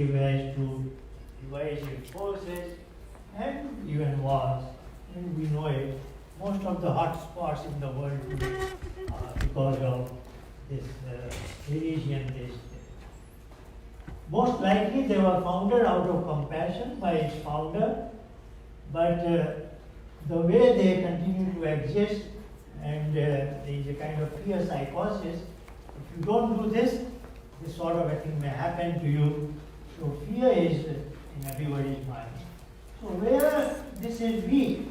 ways to devise its forces and even wars. And we know it. Most of the hot spots in the world today are because of this religion-based. Most likely they were founded out of compassion by its founder, but the way they continue to exist and there is a kind of fear psychosis. If you don't do this, this sort of a thing may happen to you. So fear is in everybody's mind. So where this is weak,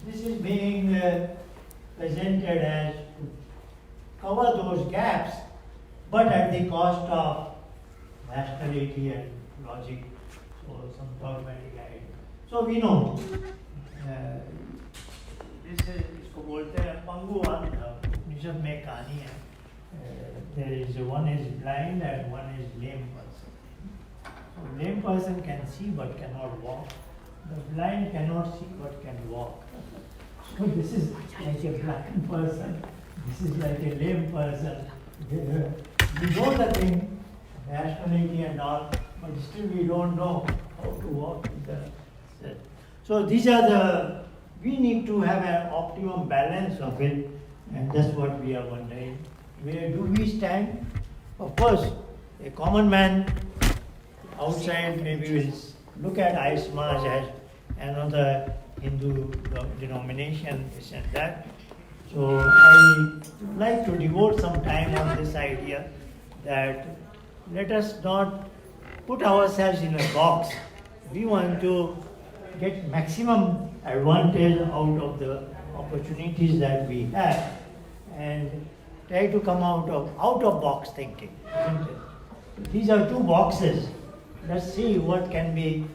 this is being presented as to cover those gaps, but at the cost of rationality and logic, so some dogmatic idea. So we know this is इसको बोलते हैं पंगुवान निजम में कहानी है. There is one is blind and one is lame person. So lame person can see but cannot walk. The blind cannot see but can walk. So this is like a blind person. This is like a lame person. We know the thing, rationality and all, but still we don't know how to walk with the. So these are the. We need to have an optimum balance of it, and that's what we are wondering. Where do we stand? Of course, a common man outside maybe will look at Arya Samaj as another Hindu denomination, this and that. So I would like to devote some time on this idea that let us not put ourselves in a box. We want to get maximum advantage out of the opportunities that we have and try to come out of box thinking, isn't it? These are two boxes. Let's see what can be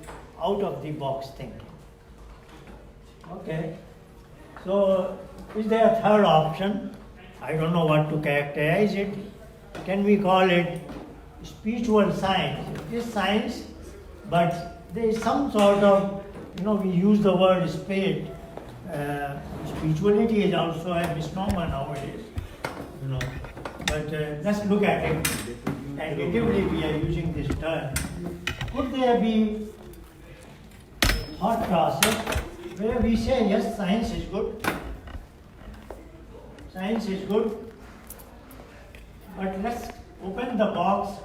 out of the box thinking. Okay. So is there a third option? I don't know what to characterize it. Can we call it spiritual science? It is science, but there is some sort of, we use the word spirit. Spirituality is also a misnomer nowadays. But let's look at it. Tentatively we are using this term. Could there be thought process where we say, yes, science is good. Science is good. But let's open the box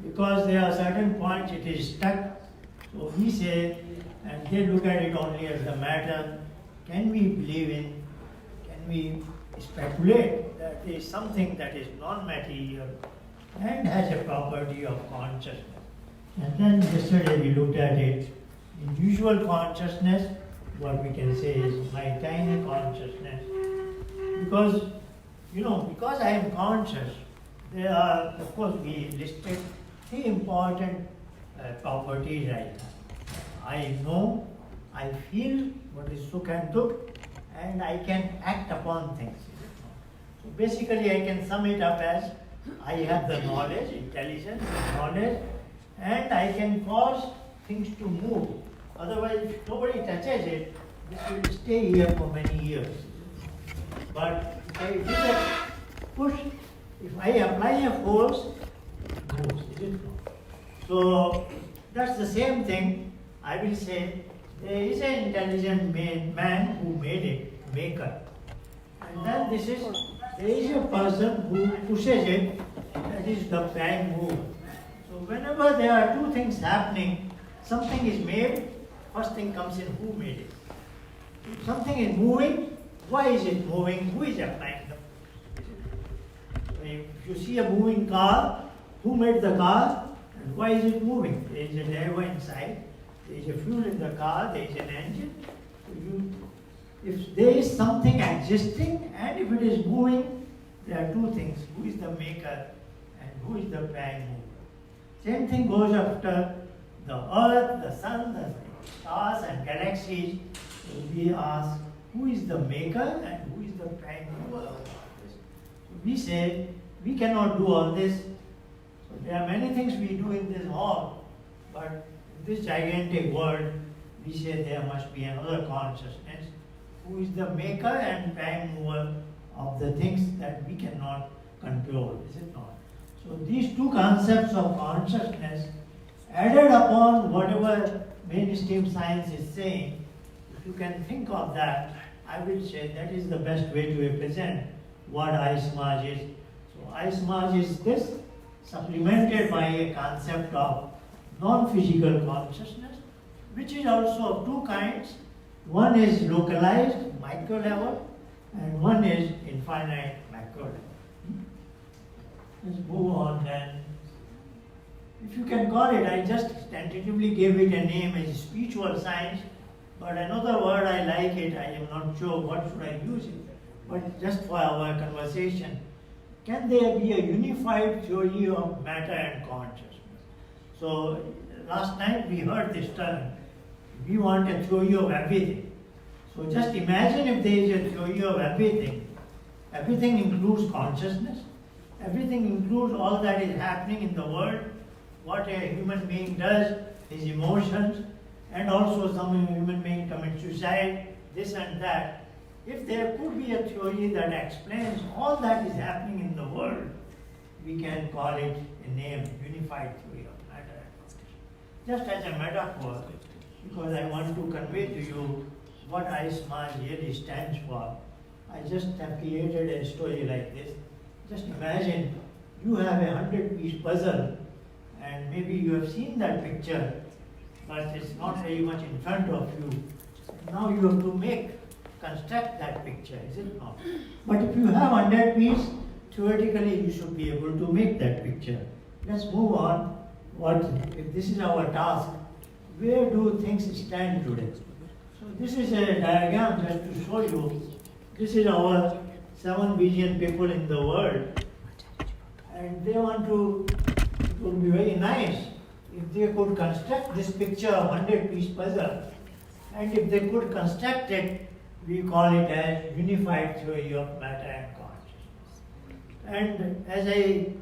because there are certain points it is stuck. So we say, and they look at it only as the matter. Can we believe in, can we speculate that there is something that is non-material and has a property of consciousness? And then yesterday we looked at it. In usual consciousness, what we can say is my tiny consciousness. Because, because I am conscious, there are, of course, we listed three important properties right now. I know, I feel what is sukh and dukh, and I can act upon things. So basically I can sum it up as I have the knowledge, intelligence, knowledge, and I can cause things to move. Otherwise, if nobody touches it, this will stay here for many years. But if I give a push, if I apply a force, it moves, is it not? So that's the same thing. I will say there is an intelligent man who made it, maker. And then there is a person who pushes it, that is the prime mover. So whenever there are two things happening, something is made, first thing comes in, who made it? If something is moving, why is it moving? Who is applying the? So if you see a moving car, who made the car and why is it moving? There is a driver inside, there is a fuel in the car, there is an engine. So if there is something existing and if it is moving, there are two things. Who is the maker and who is the prime mover? Same thing goes after the earth, the sun, the stars and galaxies. So we ask, who is the maker and who is the prime mover of this? So we say, we cannot do all this. So there are many things we do in this hall, but in this gigantic world, we say there must be another consciousness who is the maker and prime mover of the things that we cannot control, is it not? So these two concepts of consciousness added upon whatever mainstream science is saying, if you can think of that, I will say that is the best way to represent what I-SMAJ is. So I-SMAJ is this, supplemented by a concept of non-physical consciousness, which is also of two kinds. One is localized, micro level, and one is infinite, macro level. Let's move on then. If you can call it, I just tentatively gave it a name as spiritual science, but another word I like it, I am not sure what should I use it, but just for our conversation. Can there be a unified theory of matter and consciousness? So last night we heard this term, we want a theory of everything. So just imagine if there is a theory of everything. Everything includes consciousness. Everything includes all that is happening in the world, what a human being does, his emotions, and also some human being commits suicide, this and that. If there could be a theory that explains all that is happening in the world, we can call it a name, unified theory of matter and consciousness. Just as a metaphor, because I want to convey to you what I-SMAJ really stands for. I just have created a story like this. Just imagine you have a 100-piece puzzle, and maybe you have seen that picture, but it's not very much in front of you. Now you have to construct that picture, is it not? But if you have 100 pieces, theoretically you should be able to make that picture. Let's move on. If this is our task, where do things stand today? So this is a diagram just to show you. This is our 7 billion people in the world, and they want to, it would be very nice if they could construct this picture of 100-piece puzzle, and if they could construct it, we call it as unified theory of matter and consciousness. And as I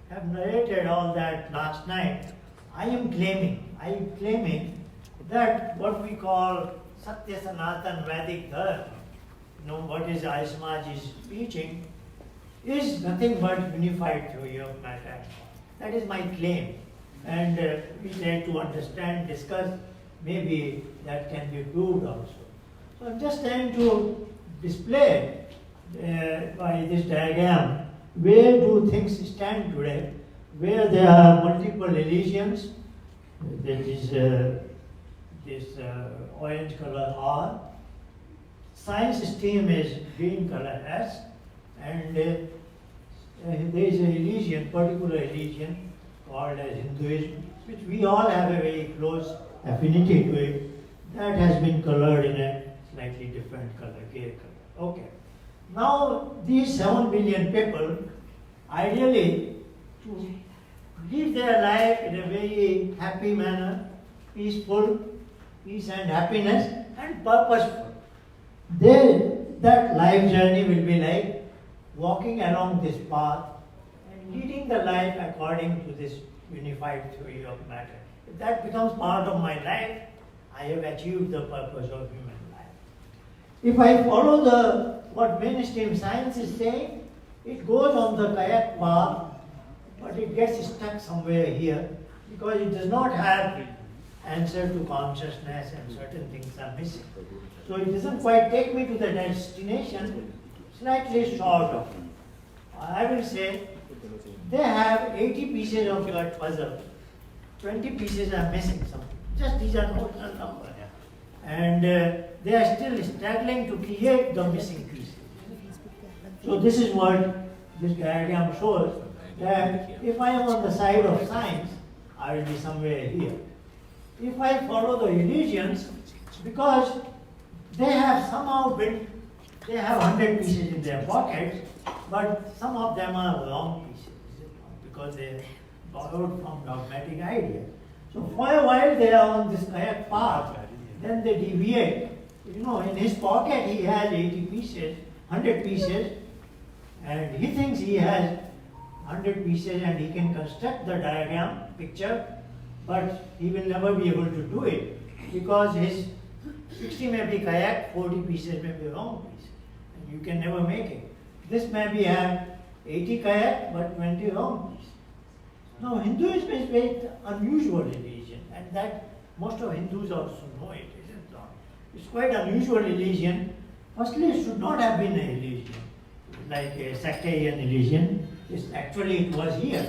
have narrated all that last night, I am claiming that what we call Satya Sanatan Vedic Dharma, what is I-SMAJ is teaching, is nothing but unified theory of matter and consciousness. That is my claim. And we try to understand, discuss, maybe that can be proved also. So I'm just trying to display by this diagram where do things stand today, where there are multiple religions, that is this orange color R, science stream is green color S, and there is a religion, particular religion called as Hinduism, which we all have a very close affinity to it, that has been colored in a slightly different color, gray color. Okay. Now these 7 billion people, ideally, to live their life in a very happy manner, peaceful, peace and happiness, and purposeful. That life journey will be like walking along this path and leading the life according to this unified theory of matter. If that becomes part of my life, I have achieved the purpose of human life. If I follow what mainstream science is saying, it goes on the kayak path, but it gets stuck somewhere here because it does not have answer to consciousness and certain things are missing. So it doesn't quite take me to the destination, slightly short of. I will say they have 80 pieces of that puzzle, 20 pieces are missing something. Just these are total numbers. And they are still struggling to create the missing pieces. So this is what this diagram shows, that if I am on the side of science, I will be somewhere here. If I follow the religions, because they have somehow built, they have 100 pieces in their pockets, but some of them are wrong pieces, because they borrowed from dogmatic ideas. So for a while they are on this kayak path, then they deviate. In his pocket he has 80 pieces, 100 pieces, and he thinks he has 100 pieces and he can construct the diagram, picture, but he will never be able to do it because his 60 may be kayak, 40 pieces may be wrong pieces, and you can never make it. This may be have 80 kayak but 20 wrong pieces. Now Hinduism is very unusual religion. that most of Hindus also know it, is it not? It's quite unusual religion. Firstly, it should not have been a religion, like a sectarian religion. Actually, it was here.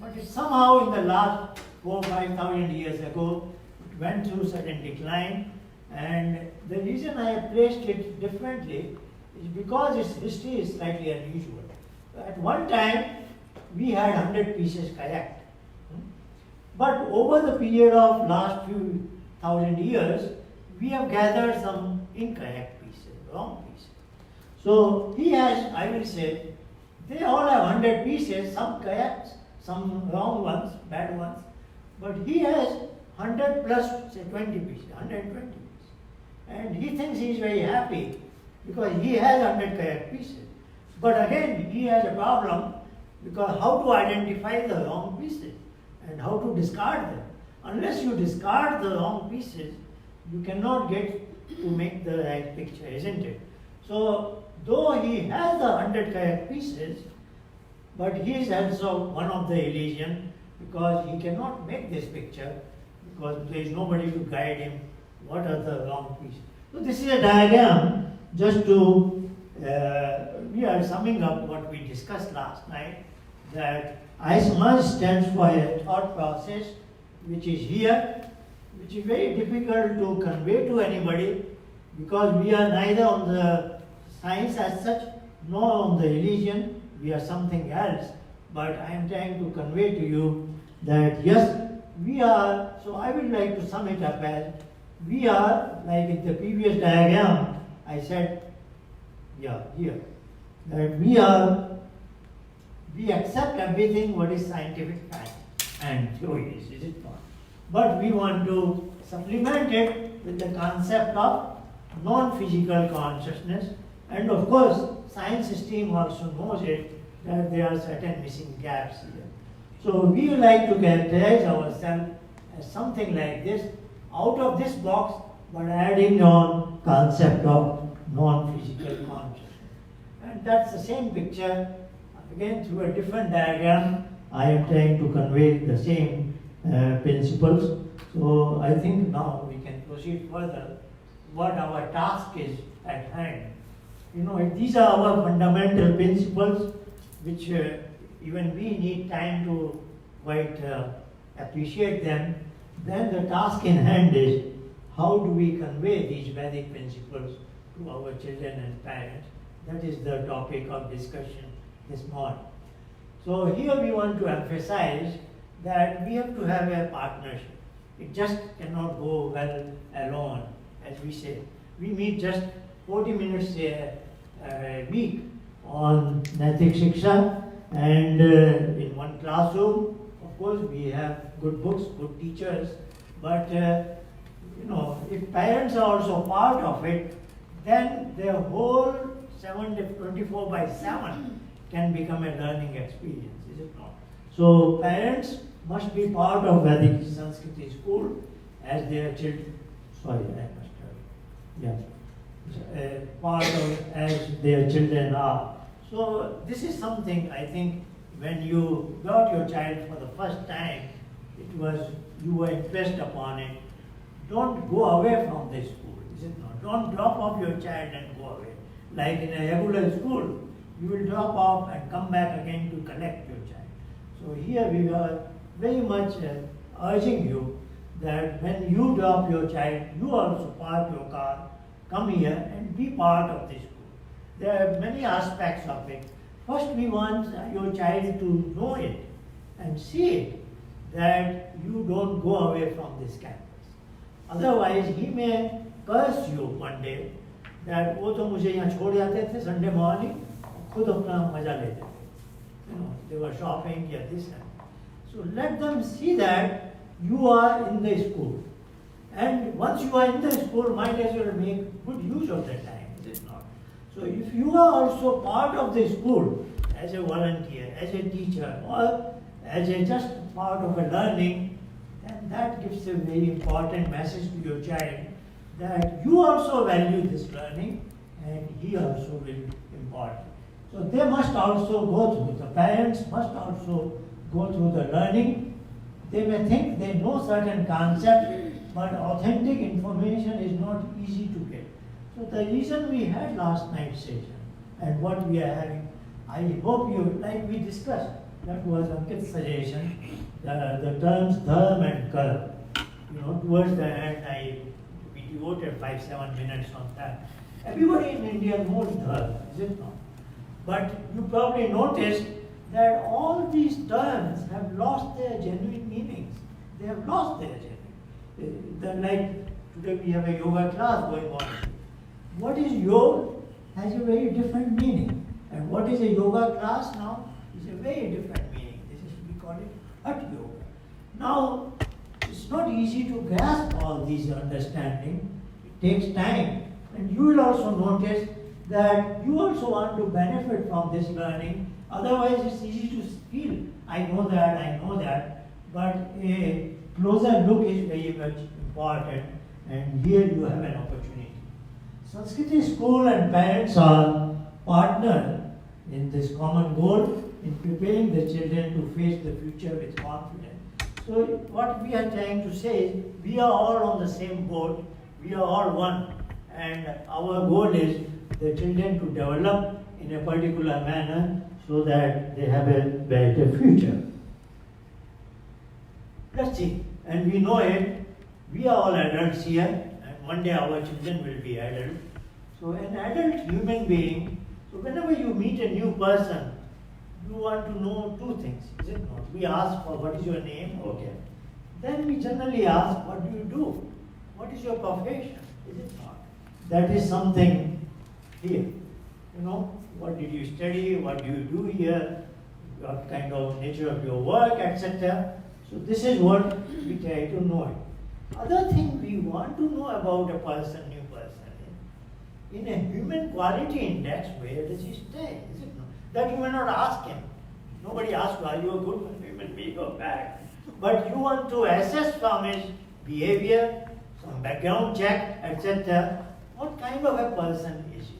But it somehow in the last 4,000-5,000 years ago, it went through certain decline. And the reason I have placed it differently is because its history is slightly unusual. At one time, we had 100 pieces kayak. But over the period of last few thousand years, we have gathered some incorrect pieces, wrong pieces. So he has, I will say, they all have 100 pieces, some kayaks, some wrong ones, bad ones. But he has 100 plus, say 20 pieces, 120 pieces. And he thinks he is very happy because he has 100 kayak pieces. But again, he has a problem because how to identify the wrong pieces and how to discard them. Unless you discard the wrong pieces, you cannot get to make the right picture, isn't it? So, though he has the 100 kayak pieces, but he is also one of the illusion because he cannot make this picture because there is nobody to guide him what are the wrong pieces. So, this is a diagram just to, we are summing up what we discussed last night, that I smudge stands for a thought process which is here, which is very difficult to convey to anybody because we are neither on the science as such nor on the religion, we are something else. But I am trying to convey to you that yes, we are, so I would like to sum it up as we are, like in the previous diagram, I said, yeah, here, that we accept everything what is scientific fact and theories, is it not? But we want to supplement it with the concept of non-physical consciousness, and of course, science stream also knows it, that there are certain missing gaps here. So we would like to characterize ourselves as something like this, out of this box, but adding on concept of non-physical consciousness. And that's the same picture. Again, through a different diagram, I am trying to convey the same principles. So I think now we can proceed further. What our task is at hand. You know, these are our fundamental principles, which even we need time to quite appreciate them. Then the task in hand is how do we convey these Vedic principles to our children and parents. That is the topic of discussion this morning. So here we want to emphasize that we have to have a partnership. It just cannot go well alone, as we say. We meet just 40 minutes a week on Naitik Shiksha, and in one classroom, of course, we have good books, good teachers, but you know, if parents are also part of it, then their whole 24/7 can become a learning experience, is it not? So parents must be part of Vedic Sanskriti school as their children. Sorry, I must have. Yeah. Part of as their children are. So this is something I think when you got your child for the first time, you were impressed upon it. Don't go away from the school, is it not? Don't drop off your child and go away. Like in a regular school, you will drop off and come back again to collect your child. So here we are very much urging you that when you drop your child, you also park your car, come here and be part of this school. There are many aspects of it. First, we want your child to know it and see it, that you don't go away from this campus. Otherwise, he may curse you one day that वो तो मुझे यहाँ छोड़ जाते थे Sunday morning, खुद अपना मजा लेते थे. You know, they were shopping here, this and that. So let them see that you are in the school. And once you are in the school, might as well make good use of that time, is it not? So if you are also part of the school as a volunteer, as a teacher, or as a just part of a learning, then that gives a very important message to your child that you also value this learning and he also will impart it. So they must also go through, the parents must also go through the learning, They may think they know certain concepts, but authentic information is not easy to get. So the reason we had last night's session and what we are having, I hope you, like we discussed, that was Ankit's suggestion, the terms dharma and karma. Towards the end, we devoted 5-7 minutes on that. Everybody in India knows dharma, is it not? But you probably noticed that all these terms have lost their genuine meanings. They have lost their genuine. Like today we have a yoga class going on. What is yoga has a very different meaning. And what is a yoga class now is a very different meaning. This is, we call it Hat Yoga. Now, it's not easy to grasp all these understanding. It takes time. And you will also notice that you also want to benefit from this learning. Otherwise, it's easy to feel, I know that. But a closer look is very much important. And here you have an opportunity. Sanskrit school and parents are partners in this common goal in preparing the children to face the future with confidence. So what we are trying to say is we are all on the same boat, we are all one, and our goal is the children to develop in a particular manner so that they have a better future. Let's see, and we know it, we are all adults here, and one day our children will be adults. So an adult human being, so whenever you meet a new person, you want to know two things, is it not? We ask for what is your name, okay. Then we generally ask, what do you do? What is your profession, is it not? That is something here. What did you study, what do you do here, what kind of nature of your work, etc. So this is what we try to know it. Other thing we want to know about a person, new person, in a human quality index, where does he stay? Is it not? That you may not ask him. Nobody asks, are you a good human being or bad? But you want to assess from his behavior, some background check, etc. What kind of a person is he?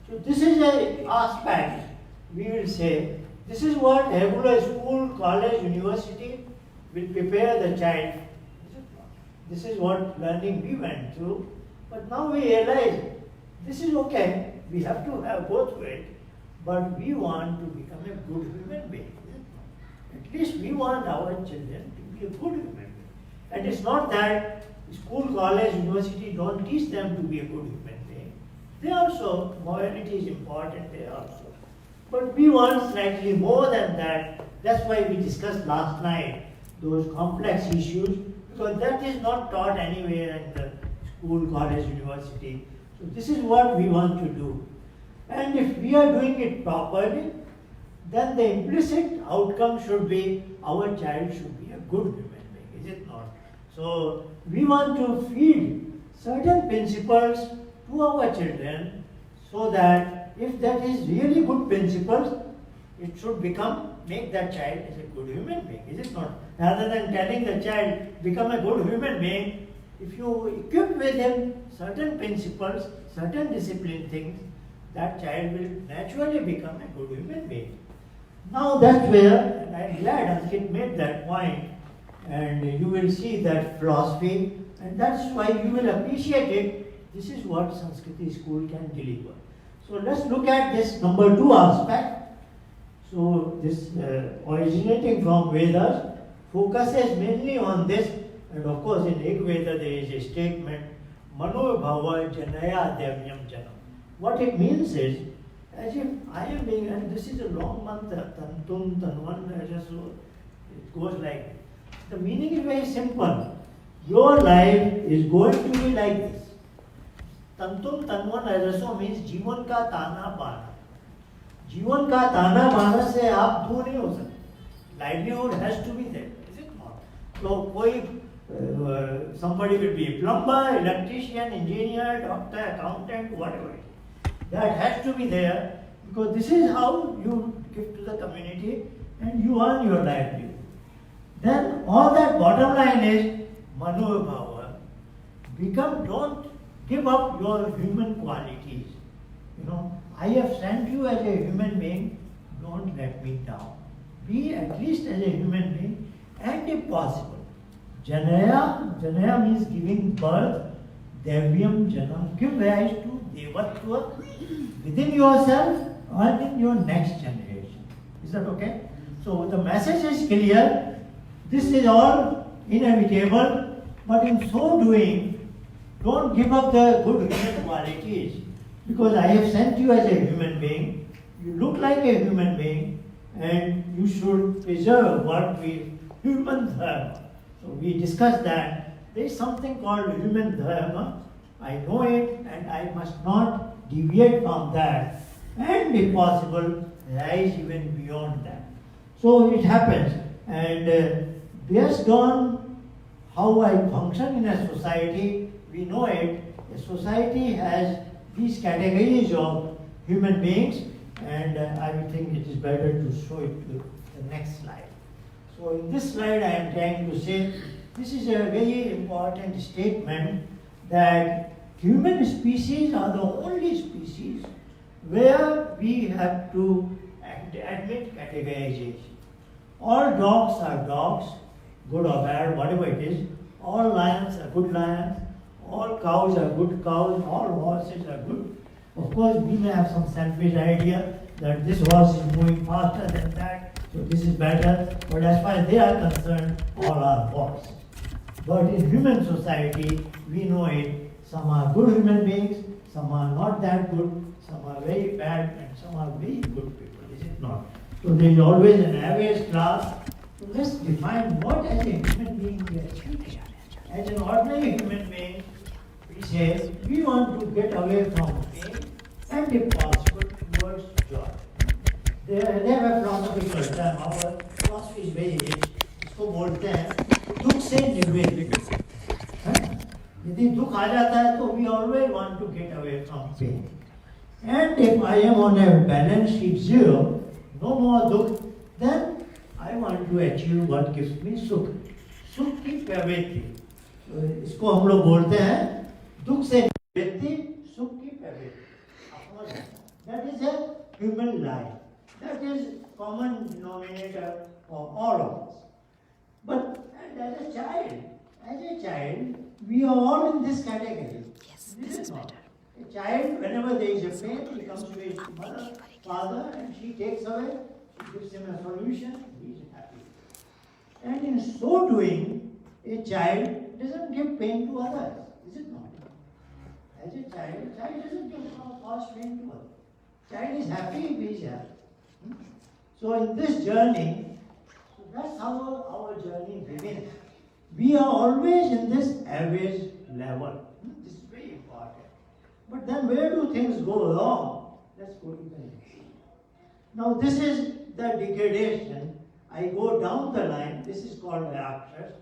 So this is an aspect, we will say, this is what regular school, college, university will prepare the child. This is what learning we went through. But now we realize this is okay, we have to go through it, but we want to become a good human being. At least we want our children to be a good human being. And it's not that school, college, university don't teach them to be a good human being. They also, morality is important there also. But we want slightly more than that. That's why we discussed last night those complex issues, because that is not taught anywhere in the school, college, university. So this is what we want to do. And if we are doing it properly, then the implicit outcome should be our child should be a good human being, is it not? So we want to feed certain principles to our children so that if that is really good principles, it should make that child as a good human being, is it not? Rather than telling the child, become a good human being, if you equip with him certain principles, certain discipline things, that child will naturally become a good human being. Now that's where, and I'm glad Ankit made that point, and you will see that philosophy, and that's why you will appreciate it. This is what Sanskrit school can deliver. So let's look at this number 2 aspect. So this originating from Vedas focuses mainly on this, and of course in Rig Veda there is a statement, Mano Bhava Janaya Devyam Janam. What it means is, as if I am being, and this is a long mantra, Tantum Tanvan Rajaso, it goes like this. The meaning is very simple. Your life is going to be like this. Tantum Tanvan Rajaso means जीवन का ताना बाना. जीवन का ताना बाना से आप दूर नहीं हो सकते. Livelihood has to be there, is it not? So somebody will be a plumber, electrician, engineer, doctor, accountant, whatever it is. That has to be there, because this is how you give to the community and you earn your livelihood. Then all that bottom line is Mano Bhava. Don't give up your human qualities. I have sent you as a human being, don't let me down. Be at least as a human being and if possible. Janaya means giving birth. Devyam Janam. Give rise to Devatva within yourself and in your next generation. Is that okay? So the message is clear. This is all inevitable, but in so doing, don't give up the good human qualities. Because I have sent you as a human being. You look like a human being, and you should preserve what we human dharma. So we discussed that. There is something called human dharma. I know it, and I must not deviate from that. And if possible, rise even beyond that. So it happens, and based on how I function in a society, we know it. A society has these categories of human beings, and I would think it is better to show it to the next slide. So in this slide, I am trying to say this is a very important statement that human species are the only species where we have to admit categorization. All dogs are dogs, good or bad, whatever it is. All lions are good lions. All cows are good cows. All horses are good. Of course, we may have some selfish idea that this horse is moving faster than that, so this is better. But as far as they are concerned, all are horses. But in human society, we know it. Some are good human beings, some are not that good, some are very bad, and some are very good people, is it not? So there is always an average class. So let's define what as a human being we are speaking. As an ordinary human being, we say we want to get away from pain and if possible towards joy. They have a philosophical term. Our philosophy is very rich. इसको बोलते हैं दुख से निर्वेद. यदि दुख आ जाता है तो we always want to get away from pain. And if I am on a balance sheet zero, no more dukh, then I want to achieve what gives me sukh. Sukh की प्रवृत्ति. तो इसको हम लोग बोलते हैं दुख से निवृत्ति, सुख की प्रवृत्ति. That is a human life. That is common denominator for all of us. But as a child, we are all in this category. Yes, this is better. A child, whenever there is a pain, he comes to his mother, father, and she takes away, she gives him a solution, he is happy. And in so doing, a child doesn't give pain to others, is it not? As a child doesn't cause pain to others. Child is happy if he is happy. So in this journey, so that's how our journey begins. We are always in this average level. This is very important. But then where do things go wrong? Let's go to the next. Now this is the degradation. I go down the line. This is called Rakshas.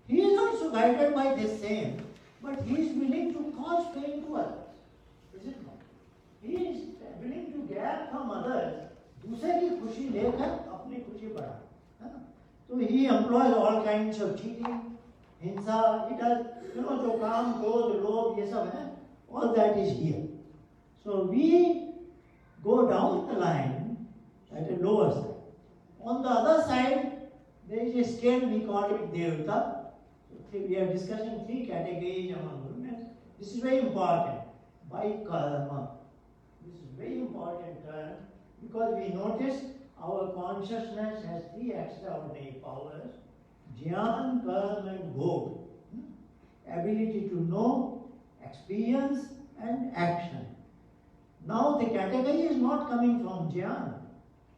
He is also guided by the same, but he is willing to cause pain to others. Is it not? He is willing to grab from others. दूसरे की खुशी लेकर अपनी खुशी बढ़ा, है ना? So he employs all kinds of cheating, हिंसा, he does, जो काम, क्रोध, लोभ, ये सब है, all that is here. So we go down the line at a lower side. On the other side, there is a scale, we call it Devata. We are discussing three categories among women. This is very important. By karma. This is very important term because we notice our consciousness has three extraordinary powers: Jnana, Karma, and Bhog. Ability to know, experience, and action. Now the category is not coming from Jnana.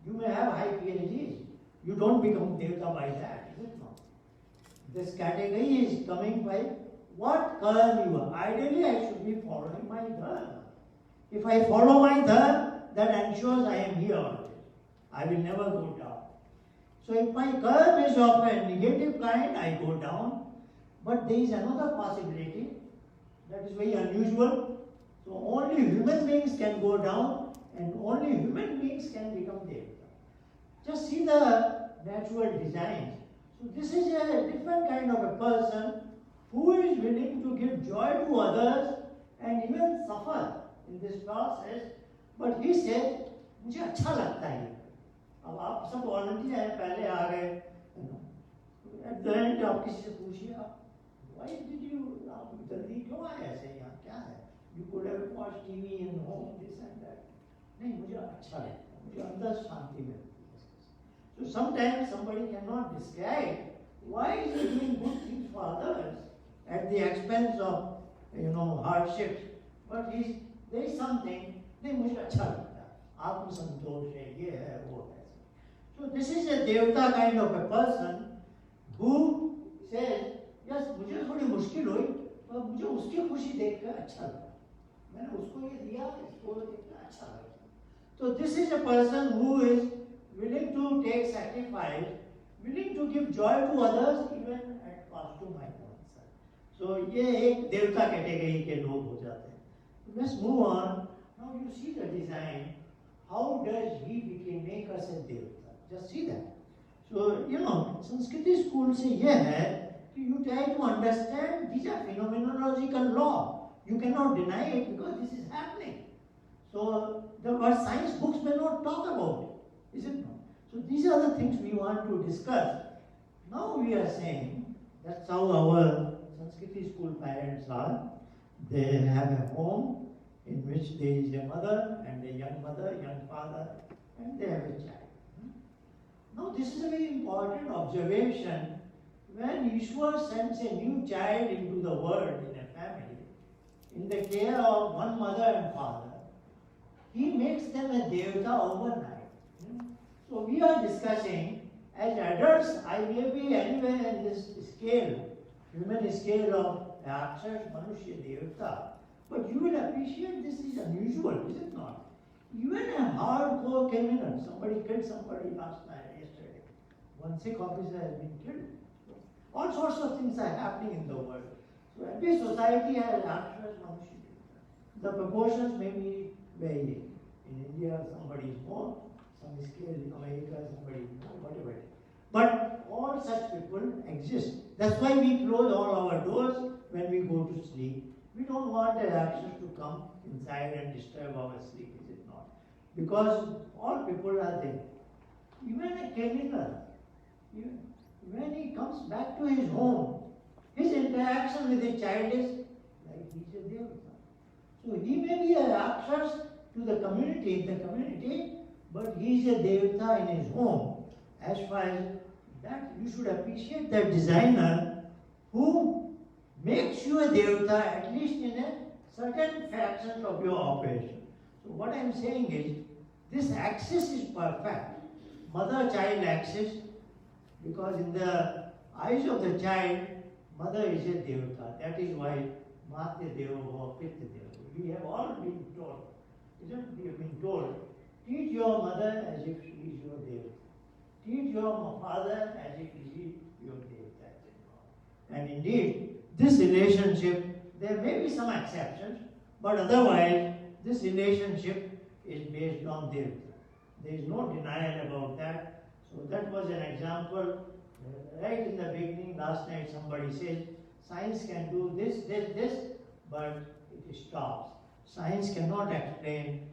You may have high PhDs. You don't become Devata by that, is it not? This category is coming by what karma you are. Ideally, I should be following my dharma. If I follow my dharma, that ensures I am here always. I will never go down. So if my karma is of a negative kind, I go down. But there is another possibility that is very unusual. So only human beings can go down, and only human beings can become Devata. Just see the natural designs. So this is a different kind of a person who is willing to give joy to others and even suffer in this process. But he said, मुझे अच्छा लगता है. अब आप सब volunteer हैं, पहले आ गए. एट द एंड आप किसी से पूछिए आप व्हाई डिड यू, आप जल्दी क्यों आए ऐसे, यहाँ क्या है, you could have watched TV in home this and that. नहीं, मुझे अच्छा लगता है, मुझे अंदर शांति मिलती है. So sometimes somebody cannot describe why is he doing good things for others at the expense of hardships, but there is something, नहीं मुझे अच्छा लगता है, आत्मसंतोष है, ये है वो है. So this is a devta kind of a person who says yes, मुझे थोड़ी मुश्किल हुई पर मुझे उसकी खुशी देखकर अच्छा लगा, मैंने उसको ये दिया, इसको देखकर अच्छा लगा. So this is a person who is willing to take sacrifice, willing to give joy to others even at cost to my own self. So ये एक देवता कैटेगरी के लोग हो जाते हैं. Let's move on. Now you see the design. How does he make us a devta? Just see that. So Sanskriti school से ये है कि you try to understand these are phenomenological law. You cannot deny it because this is happening. So what science books may not talk about it, is it not? So these are the things we want to discuss. Now we are saying that's how our Sanskriti school parents are. They have a home in which there is a mother and a young mother, young father, and they have a child. Now this is a very important observation. When Ishwar sends a new child into the world in a family, in the care of one mother and father, he makes them a devta overnight. So we are discussing, as adults, I may be anywhere in this scale, human scale of Rakshas, Manushya, Devta, but you will appreciate this is unusual, is it not? Even a hardcore criminal, somebody killed somebody last night, yesterday. One Sikh officer has been killed. All sorts of things are happening in the world. So every society has Rakshas, Manushya, Devta. The proportions may be varying. In India, somebody is more, some scale in America, somebody is more, whatever. But all such people exist. That's why we close all our doors when we go to sleep. We don't want the Rakshas to come inside and disturb our sleep, is it not? Because all people are there. Even a criminal, when he comes back to his home, his interaction with his child is like he's a devata. So he may be a Rakshas to the community, but he is a devata in his home. As far as that, you should appreciate that designer who makes you a devata at least in a certain fraction of your operation. So what I am saying is, this axis is perfect. Mother-child axis, because in the eyes of the child, mother is a devata. That is why Matya Devo, Pitta Devo. We have all been told. We have been told, treat your mother as if she is your devata. Treat your father as if he is your devata. And indeed, this relationship, there may be some exceptions, but otherwise, this relationship is based on devata. There is no denial about that. So that was an example. Right in the beginning, last night somebody said, science can do this, but it stops. Science cannot explain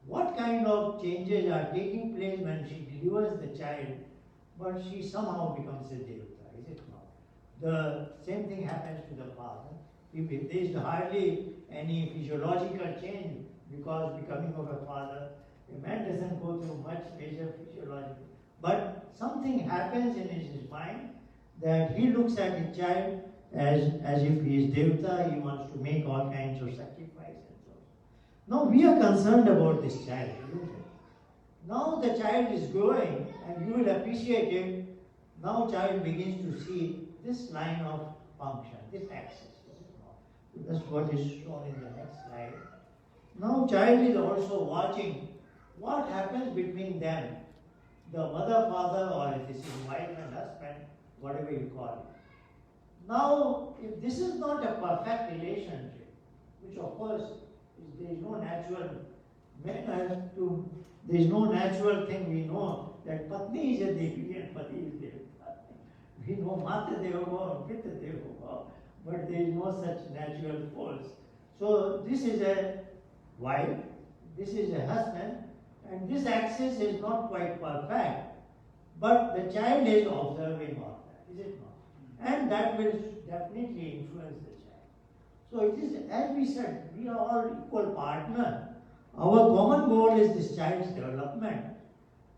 what kind of changes are taking place when she delivers the child, but she somehow becomes a devata, is it not? The same thing happens to the father. If there is hardly any physiological change because becoming of a father, a man doesn't go through much major physiological, but something happens in his mind that he looks at his child as if he is devata, he wants to make all kinds of sacrifices. Now we are concerned about this child, isn't it? Now the child is growing and you will appreciate it. Now child begins to see this line of function, this axis. So that's what is shown in the next slide. Now child is also watching what happens between them, the mother, father, or if this is wife and husband, whatever you call it. Now, if this is not a perfect relationship, which of course there is no natural manner to, there is no natural thing we know that Patni is a Devi and Pati is Devata. We know Mata Devava and Pitta Devava, but there is no such natural force. So this is a wife, this is a husband, and this axis is not quite perfect, but the child is observing all that. is it not? And that will definitely influence the child. So it is, as we said, we are all equal partner. Our common goal is this child's development.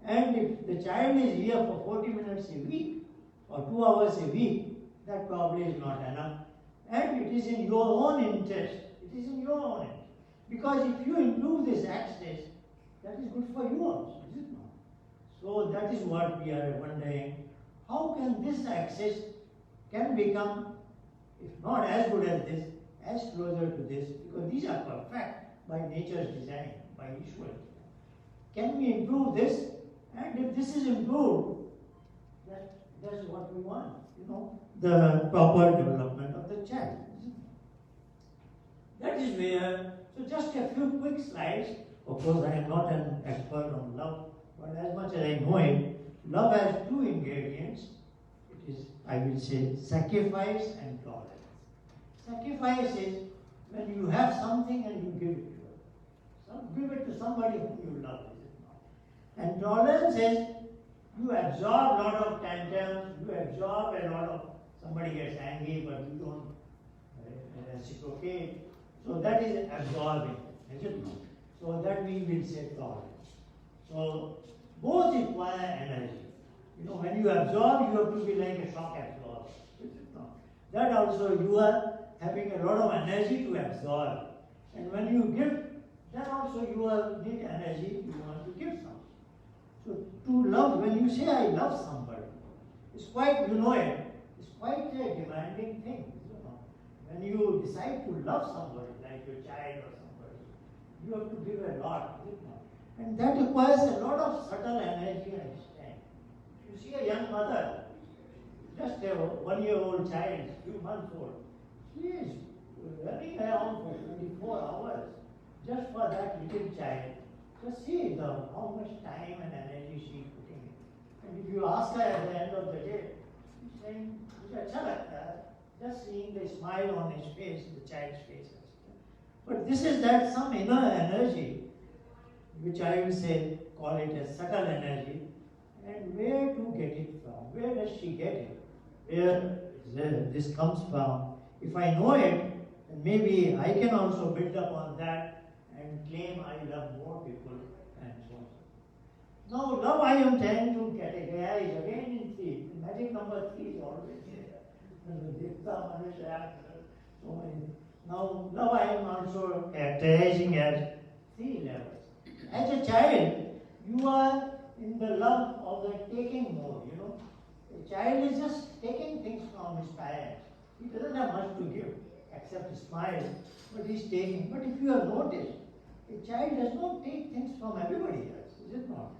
And if the child is here for 40 minutes a week or 2 hours a week, that probably is not enough. And it is in your own interest. It is in your own interest. Because if you improve this access, that is good for you also, is it not? So that is what we are wondering. How can this access can become, if not as good as this, as closer to this, because these are perfect by nature's design, by Ishwar. Can we improve this? And if this is improved, that's what we want, the proper development of the child. That is where, so just a few quick slides. Of course, I am not an expert on love, but as much as I know it, love has 2 ingredients. It is, I will say, sacrifice and tolerance. Sacrifice is when you have something and you give it to others. Give it to somebody whom you love, is it not? And tolerance is you absorb a lot of tantrums, you absorb a lot of, somebody gets angry but you don't reciprocate. So that is absorbing, is it not? So that we will say tolerance. So both require energy. When you absorb, you have to be like a shock absorber, is it not? That also you are having a lot of energy to absorb. And when you give, then also you need energy, you want to give something. So to love, when you say I love somebody, it's quite, it's quite a demanding thing. When you decide to love somebody, like your child or somebody, you have to give a lot, is it not? And that requires a lot of subtle energy and strength. If you see a young mother, just a 1-year-old child, few months old, she is running around for 24 hours just for that little child. Just see how much time and energy she is putting in. And if you ask her at the end of the day, she's saying, just seeing the smile on his face, the child's face. But this is that some inner energy, which I will say, call it a subtle energy, and where to get it from? Where does she get it? Where this comes from? If I know it, then maybe I can also build upon that and claim I love more people and so on. Now, love I am trying to categorize again in 3. The magic number 3 is always there. Now, love I am also characterizing as 3 levels. As a child, you are in the love of the taking mode, A child is just taking things from his parents. He doesn't have much to give except a smile, but he's taking. But if you have noticed, a child does not take things from everybody else, is it not?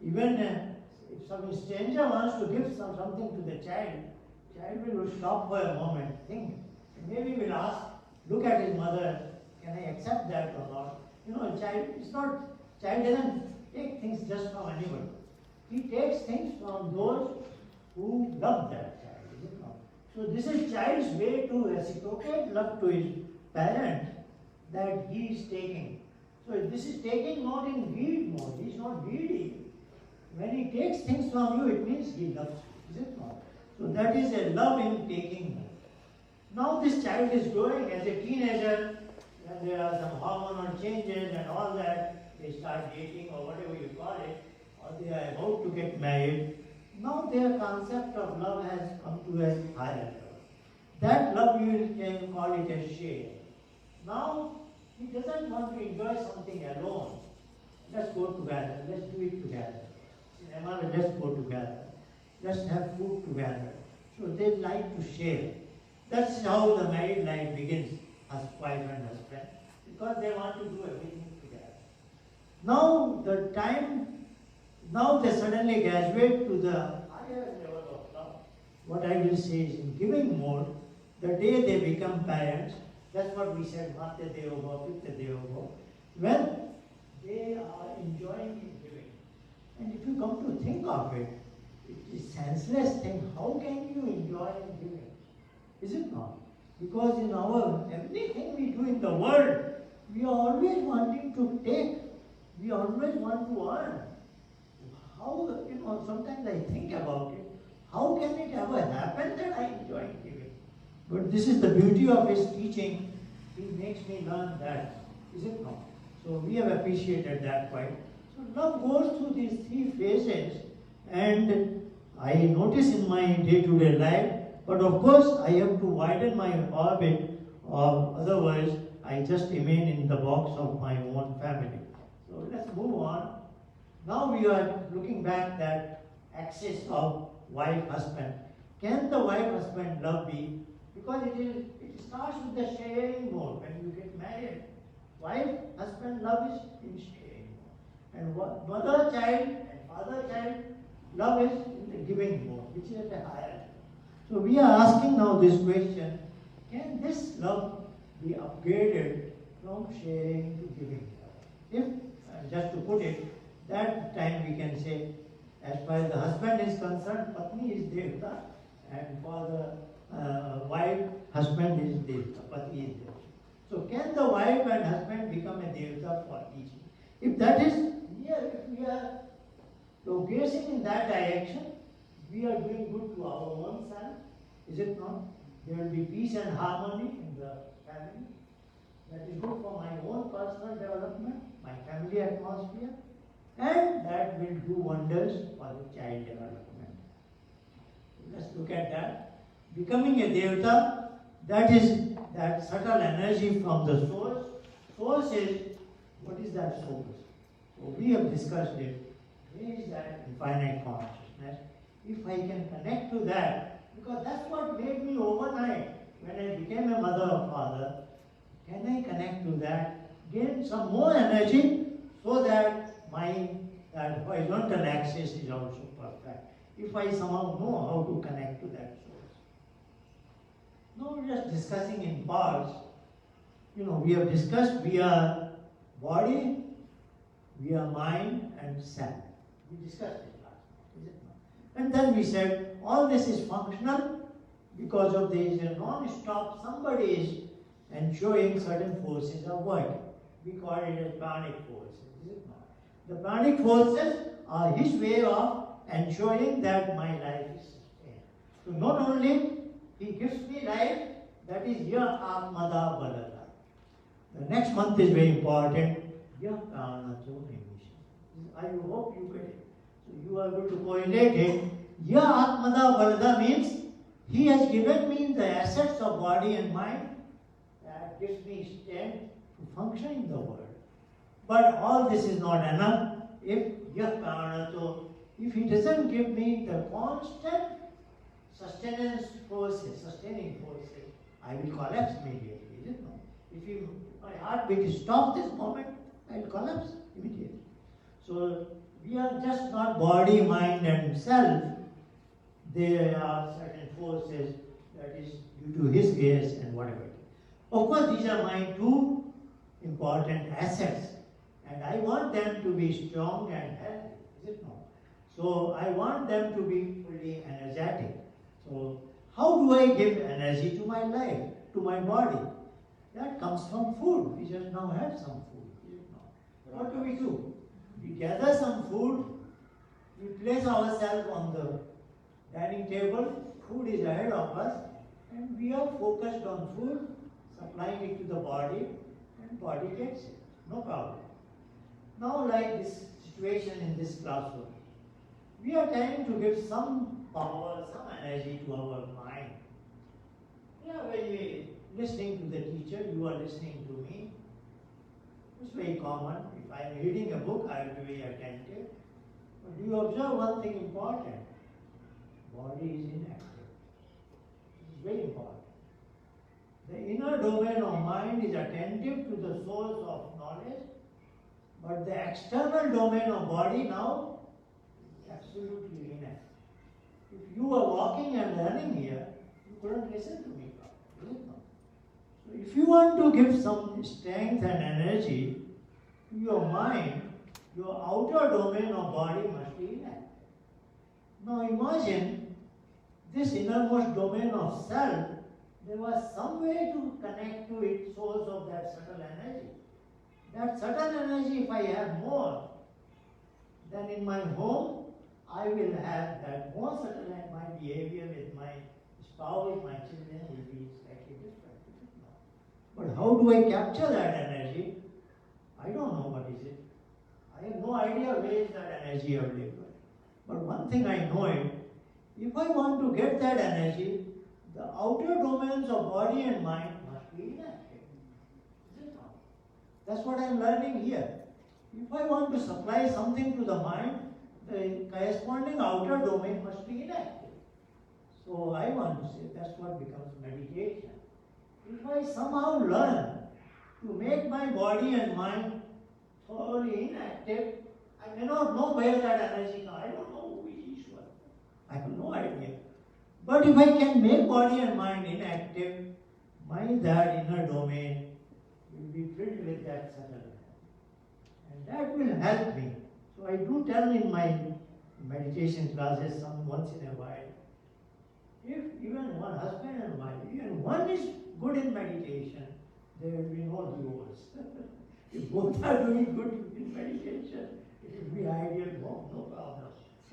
Even if some stranger wants to give something to the child will stop for a moment, think, and maybe will ask, look at his mother, can I accept that or not? Child doesn't take things just from anybody. He takes things from those who love that child, is it not? So this is child's way to reciprocate love to his parents that he is taking. So this is taking not in greed mode, he is not greedy. When he takes things from you, it means he loves you, is it not? So that is a love in taking mode. Now this child is growing as a teenager, and there are some hormonal changes and all that. They start dating or whatever you call it, or they are about to get married. Now their concept of love has come to a higher level. That love you can call it a share. Now he doesn't want to enjoy something alone. Let's go together, let's do it together. Let's go together. Let's have food together. So they like to share. That's how the married life begins, as wife and husband, because they want to do everything together. Now they suddenly graduate to the higher level of love. What I will say is in giving mode, the day they become parents, that's what we said, Mate Devo, Pitta Devo, when they are enjoying in giving. And if you come to think of it, it is senseless thing. How can you enjoy in giving? Is it not? Because in everything we do in the world, we are always wanting to take. We always want to earn. How, sometimes I think about it. how can it ever happen that I enjoy giving? But this is the beauty of his teaching. He makes me learn that. Is it not? So we have appreciated that quite. So love goes through these three phases, and I notice in my day-to-day life, but of course I have to widen my orbit, or otherwise I just remain in the box of my own family. So let's move on. Now we are looking back that axis of wife-husband. Can the wife-husband love be? Because it starts with the sharing mode. When you get married, wife-husband love is in sharing mode. And mother-child and father-child love is in the giving mode, which is at a higher level. So we are asking now this question, can this love be upgraded from sharing to giving? If, just to put it, that time we can say, as far as the husband is concerned, Patni is Devta, and for the wife, husband is Devta, Pati is Devta. So can the wife and husband become a Devta for each? If that is, if we are progressing in that direction, we are doing good to our own self, is it not? There will be peace and harmony in the family. That is good for my own personal development, my family atmosphere, and that will do wonders for the child development. Let's look at that. Becoming a Devta, that is that subtle energy from the source. Source is, what is that source? So we have discussed it. Where is that infinite consciousness? If I can connect to that, because that's what made me overnight when I became a mother or father, can I connect to that, gain some more energy so that that horizontal axis is also perfect. If I somehow know how to connect to that source. Now we're just discussing in parts. We have discussed we are body, we are mind and self. We discussed it last night, is it not? And then we said all this is functional because of there is a non-stop, somebody is ensuring certain forces are working. We call it as pranic forces, is it not? The pranic forces are his way of ensuring that my life is sustained. So not only he gives me life, that is Ya Atmada Balada. The next month is very important. Ya Pranato Emission. I hope you get it. So you are going to correlate it. Ya Atmada Balada means he has given me the assets of body and mind that gives me strength to function in the world. But all this is not enough if he doesn't give me the constant sustaining forces, I will collapse immediately, is it not? If my heartbeat stops this moment, I will collapse immediately. So we are just not body, mind and self. There are certain forces that is due to his grace and whatever. Of course, these are my two important assets. And I want them to be strong and healthy, is it not? So I want them to be fully energetic. So how do I give energy to my life, to my body? That comes from food. We just now had some food, is it not? What do? We gather some food, we place ourselves on the dining table, food is ahead of us, and we are focused on food, supplying it to the body, and body gets it. No problem. Now, like this situation in this classroom, we are trying to give some power, some energy to our mind. When we are listening to the teacher, you are listening to me. It's very common. If I am reading a book, I will be very attentive. But you observe one thing important. Body is inactive. This is very important. The inner domain of mind is attentive to the source of knowledge, but the external domain of body now is absolutely inactive. If you were walking and running here, you couldn't listen to me properly, is it not? So if you want to give some strength and energy to your mind, your outer domain of body must be inactive. Now imagine this innermost domain of self, there was some way to connect to its source of that subtle energy. That subtle energy, if I have more, then in my home, I will have that more subtle energy. My behavior with my spouse, my children will be slightly different. But how do I capture that energy? I don't know what is it. I have no idea where is that energy available. But one thing I know it, if I want to get that energy, the outer domains of body and mind must be inactive. Is it not? That's what I'm learning here. If I want to supply something to the mind, the corresponding outer domain must be inactive. So I want to say that's what becomes meditation. If I somehow learn to make my body and mind thoroughly inactive, I may not know where that energy comes. I don't know who is Ishwar. I have no idea. But if I can make body and mind inactive, that inner domain will be filled with that subtle. And that will help me. So I do tell in my meditation classes once in a while, if even one husband and wife, even one is good in meditation, there will be no divorce. If both are doing good in meditation, it will be ideal, no problem.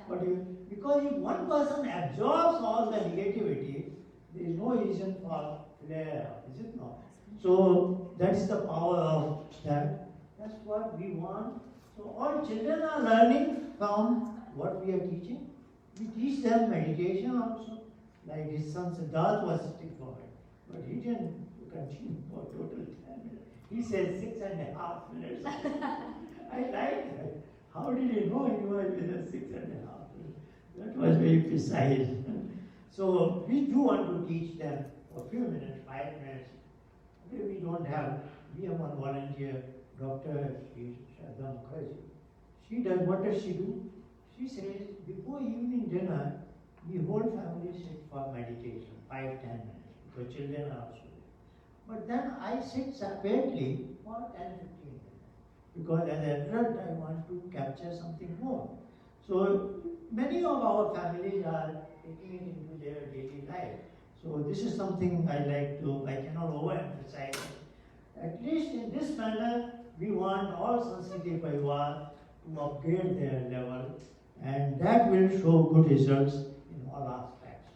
But because if one person absorbs all the negativity, there is no reason for flare up, is it not? So that is the power of that. That's what we want. So all children are learning from what we are teaching. We teach them meditation also. Like his son Siddharth was sitting for it. But he didn't continue for total 10 minutes. He said 6.5 minutes. I like that. How did he know he was within 6.5 minutes? That was very precise. So we do want to teach them for a few minutes, 5 minutes. We don't have, we have one volunteer, Dr. Shadam Mukherjee. She does, what does she do? She says, before evening dinner, the whole family sit for meditation, 5-10 minutes, because children are also there. But then I sit separately for 10-15 minutes, because as an adult I want to capture something more. So many of our families are taking it into their daily life. So this is something I cannot overemphasize it. At least in this manner, we want all Sanskriti Parivar to upgrade their level, and that will show good results in all aspects.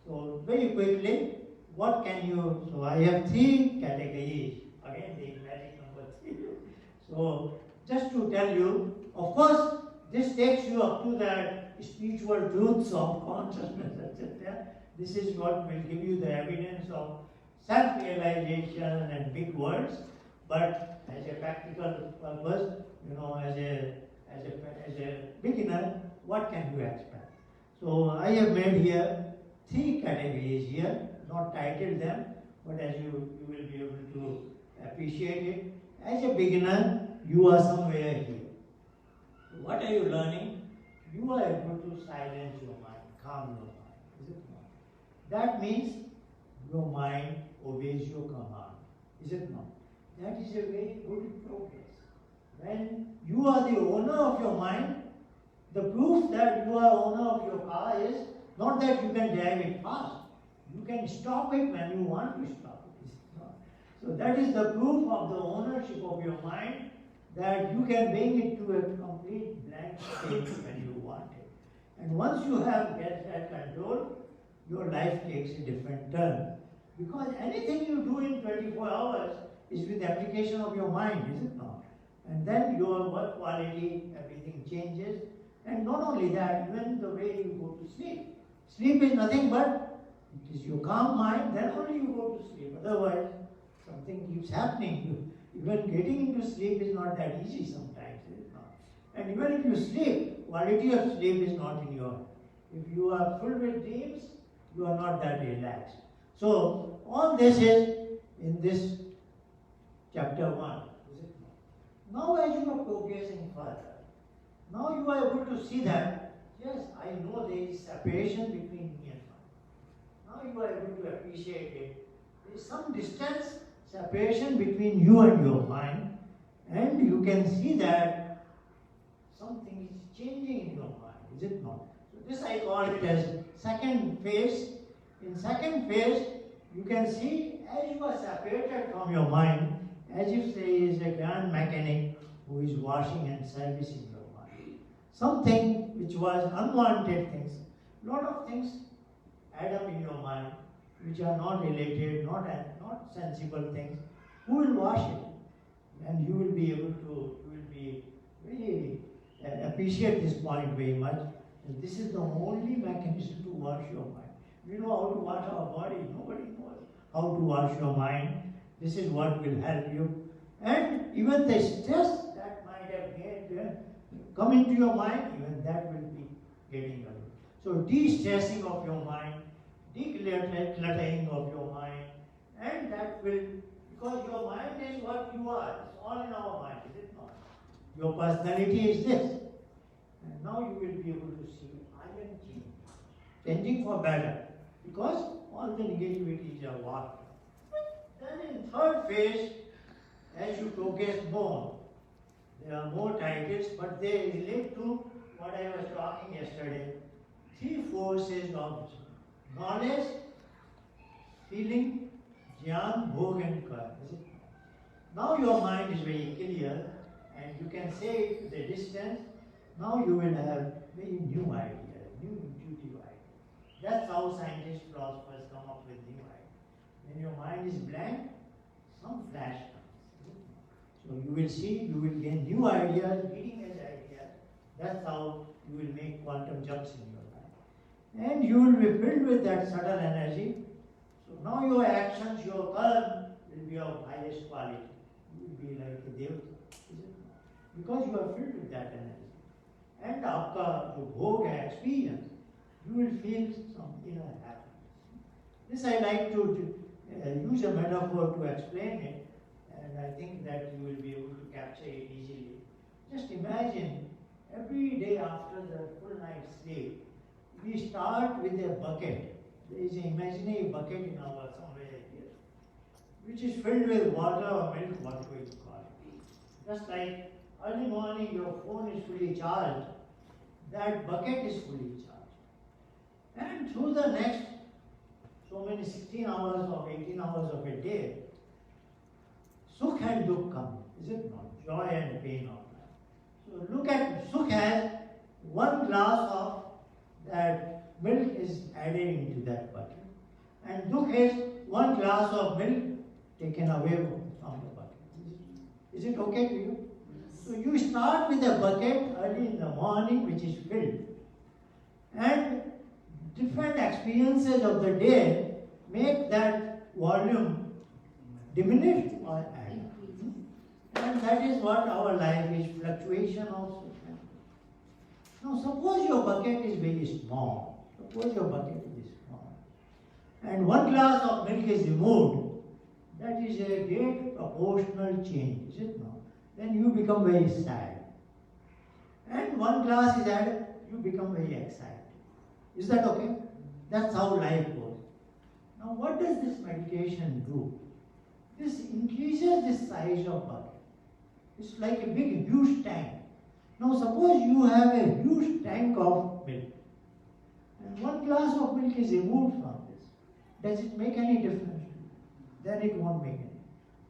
So very quickly, what can you, so I have 3 categories, again the magic number 3. So just to tell you, of course, this takes you up to that spiritual truths of consciousness, etc. This is what will give you the evidence of self-realization and big words. But as a practical purpose, as a beginner, what can you expect? So I have made here 3 categories here, not titled them, but as you will be able to appreciate it. As a beginner, you are somewhere here. What are you learning? You are able to silence your mind, calm your mind. Is it not? That means your mind obeys your command. Is it not? That is a very good progress. When you are the owner of your mind, the proof that you are owner of your car is not that you can drive it fast. You can stop it when you want to stop it. Is it not? So that is the proof of the ownership of your mind, that you can bring it to a complete blank state when you want it. And once you have get that control, your life takes a different turn. Because anything you do in 24 hours is with application of your mind, is it not? And then your work quality, everything changes. And not only that, even the way you go to sleep. Sleep is nothing but, it is your calm mind, then only you go to sleep. Otherwise, something keeps happening. Even getting into sleep is not that easy sometimes, is it not? And even if you sleep, quality of sleep is not in your. If you are full with dreams, you are not that relaxed. So all this is in this chapter 1, is it not? Now as you are progressing further, now you are able to see that, yes, I know there is separation between me and mind. Now you are able to appreciate it. There is some distance, separation between you and your mind, and you can see that something is changing in your mind, is it not? So this I call it as second phase. In second phase, you can see as you are separated from your mind, as if there is a grand mechanic who is washing and servicing your mind. Something which was unwanted things, lot of things add up in your mind which are not related, not sensible things. Who will wash it? And you will be able to, you will be very appreciate this point very much. And this is the only mechanism to wash your mind. We know how to wash our body. Nobody knows how to wash your mind. This is what will help you. And even the stress that might have come into your mind, even that will be getting away. So de-stressing of your mind, decluttering of your mind, and that will, because your mind is what you are. It's all in our mind, is it not? Your personality is this. And now you will be able to see, I am changing for better, because all the negativities are washed. Then in third phase, as you progress more, there are more titles, but they relate to what I was talking yesterday. Three forces of knowledge, feeling, jnana, bhog and karma. Now your mind is very clear, and you can say to the distance, now you will have very new idea, new intuitive idea. That's how scientists, philosophers come up with new ideas. When your mind is blank, some flash comes. So you will see, you will gain new ideas, leading edge ideas. That's how you will make quantum jumps in your life. And you will be filled with that subtle energy. So now your actions, your karma will be of highest quality. You will be like a devata, is it not? Because you are filled with that energy. And after you भोग है experience, you will feel some inner happiness. This I like to use a metaphor to explain it, and I think that you will be able to capture it easily. Just imagine every day after the full night's sleep, we start with a bucket. There is an imaginary bucket in our somewhere here, which is filled with water or milk, whatever you call it. Just like early morning your phone is fully charged, that bucket is fully charged. And through the next so many 16 hours or 18 hours of a day, Sukh and Dukh come, is it not? Joy and pain of life. So look at Sukh has one glass of that milk is added into that bucket. And Dukh is one glass of milk taken away from the bucket. Is it okay to you? So you start with a bucket early in the morning which is filled. And different experiences of the day make that volume diminish or add. And that is what our life is, fluctuation also. Now suppose your bucket is very small. Suppose your bucket is small. And one glass of milk is removed. That is a great proportional change, is it not? Then you become very sad. And one glass is added, you become very excited. Is that okay? That's how life goes. Now what does this meditation do? This increases the size of bucket. It's like a big, huge tank. Now suppose you have a huge tank of milk. And one glass of milk is removed from this. Does it make any difference? Then it won't make any.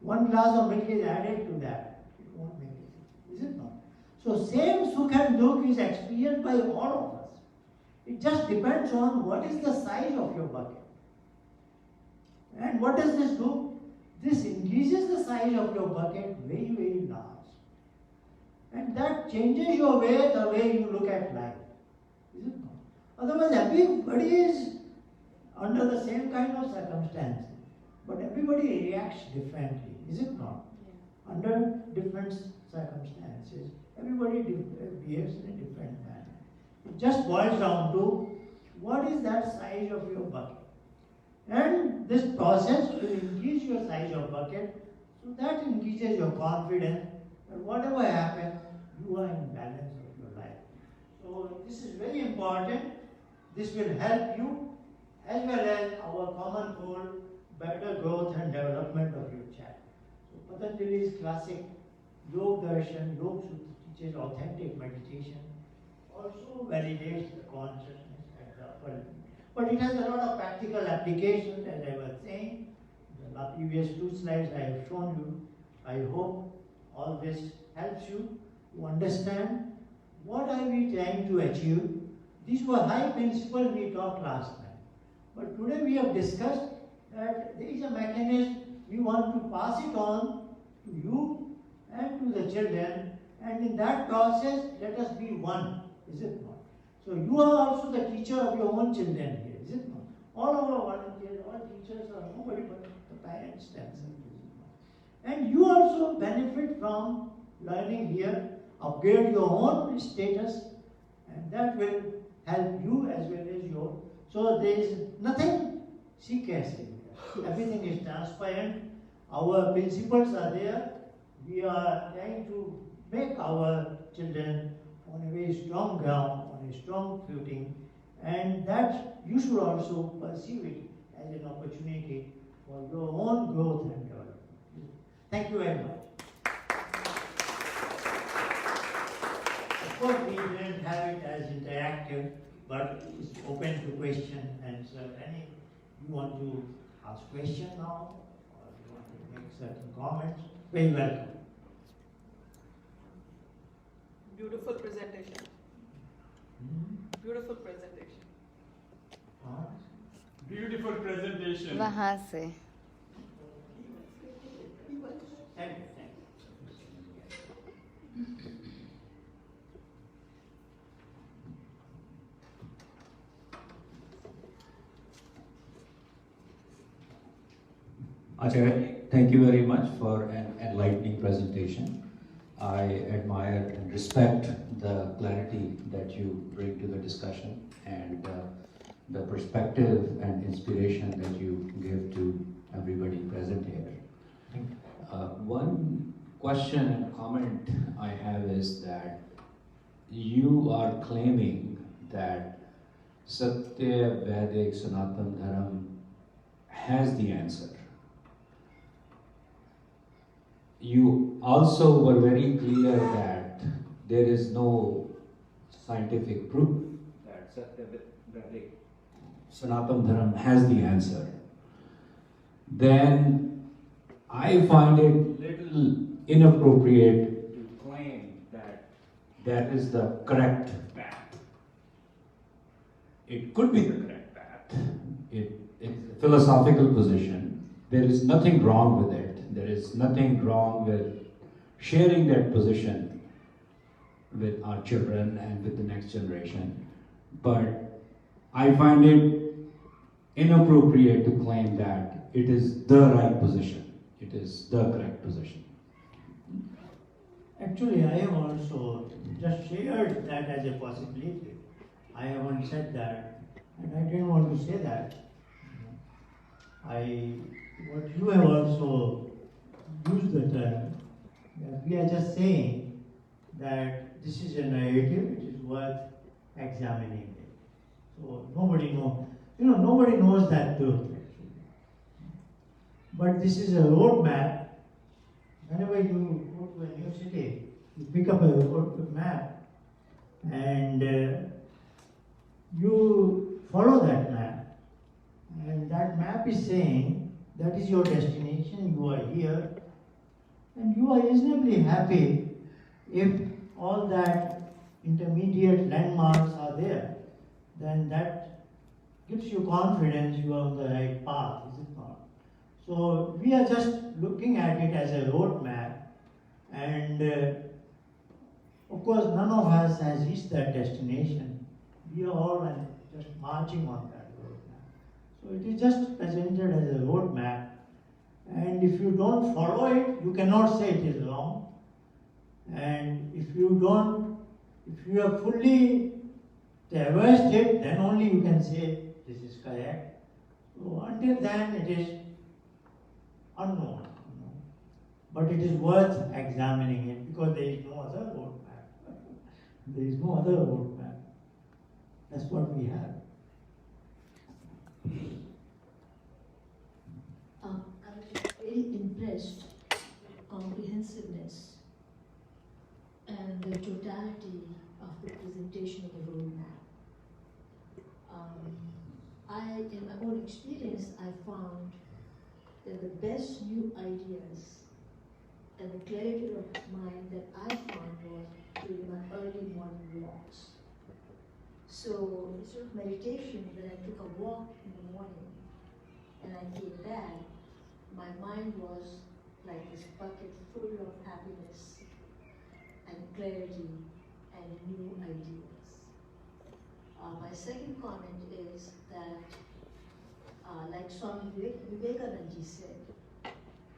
One glass of milk is added to that. It won't make any. Is it not? So same Sukh and Dukh is experienced by all of us. It just depends on what is the size of your bucket. And what does this do? This increases the size of your bucket very, very large. And that changes your way, the way you look at life. Is it not? Otherwise, everybody is under the same kind of circumstance. But everybody reacts differently. Is it not? Yeah. Under different circumstances, everybody behaves in a different manner. It just boils down to what is that size of your bucket. And this process will increase your size of bucket, so that increases your confidence that whatever happens, you are in balance of your life. So this is very important. This will help you as well as our common goal, better growth and development of your child. So Patanjali's classic Yoga Darshan, Yoga Sutra teaches authentic meditation, also validates the consciousness at the upper level. But it has a lot of practical applications, as I was saying. The previous 2 slides I have shown you. I hope all this helps you to understand what are we trying to achieve These were high principles we talked last time. But today we have discussed that there is a mechanism we want to pass it on to you and to the children, and in that process let us be one, is it not? So you are also the teacher of your own children here, is it not? All our volunteers, all teachers are nobody but the parents themselves, is it not? And you also benefit from learning here, upgrade your own status, and that will help you as well as your. So there is nothing secret in here. Everything is transparent. Our principles are there. We are trying to make our children on a very strong ground, on a strong footing, and that you should also perceive it as an opportunity for your own growth and development. Thank you very much. Of course, we didn't have it as interactive, but it's open to question and answer. Any you want to ask question now, or you want to make certain comments? Very welcome. Beautiful presentation. Beautiful presentation. Beautiful presentation. वहाँ से Thank you. Acharya, thank you very much for an enlightening presentation. I admire and respect the clarity that you bring to the discussion and the perspective and inspiration that you give to everybody present here. One question and comment I have is that you are claiming that Satya, Vedic, Sanatan Dharam has the answer. You also were very clear that there is no scientific proof that Satya, Vedic, Sanatan Dharam has the answer. Then I find it little inappropriate to claim that that is the correct path. It could be the correct path. It's a philosophical position. There is nothing wrong with it. There is nothing wrong with sharing that position with our children and with the next generation. But I find it inappropriate to claim that it is the right position. It is the correct position. Actually, I have also just shared that as a possibility. I haven't said that, and I didn't want to say that. What you have also used the term, that we are just saying that this is a narrative, it is worth examining it. So nobody knows, nobody knows that truth actually. But this is a roadmap. Whenever you go to a new city, you pick up a road map and you follow that map. And that map is saying that is your destination, you are here, and you are reasonably happy if all that intermediate landmarks are there. Then that gives you confidence you are on the right path, is it not? So we are just looking at it as a roadmap, and of course none of us has reached that destination. We are all just marching on that roadmap. So it is just presented as a roadmap, and if you don't follow it, you cannot say it is wrong. And if you have fully traversed it, then only you can say this is correct. So until then it is unknown. But it is worth examining it because there is no other roadmap. There is no other roadmap. That's what we have. I was very impressed with the comprehensiveness and the totality of the presentation of the roadmap. In my own experience, I found that the best new ideas and the clarity of mind that I found was during my early morning walks. So instead of meditation, when I took a walk in the morning and I came back, my mind was like this bucket full of happiness and clarity and new ideas. My second comment is that, like Swami Vivekananda said,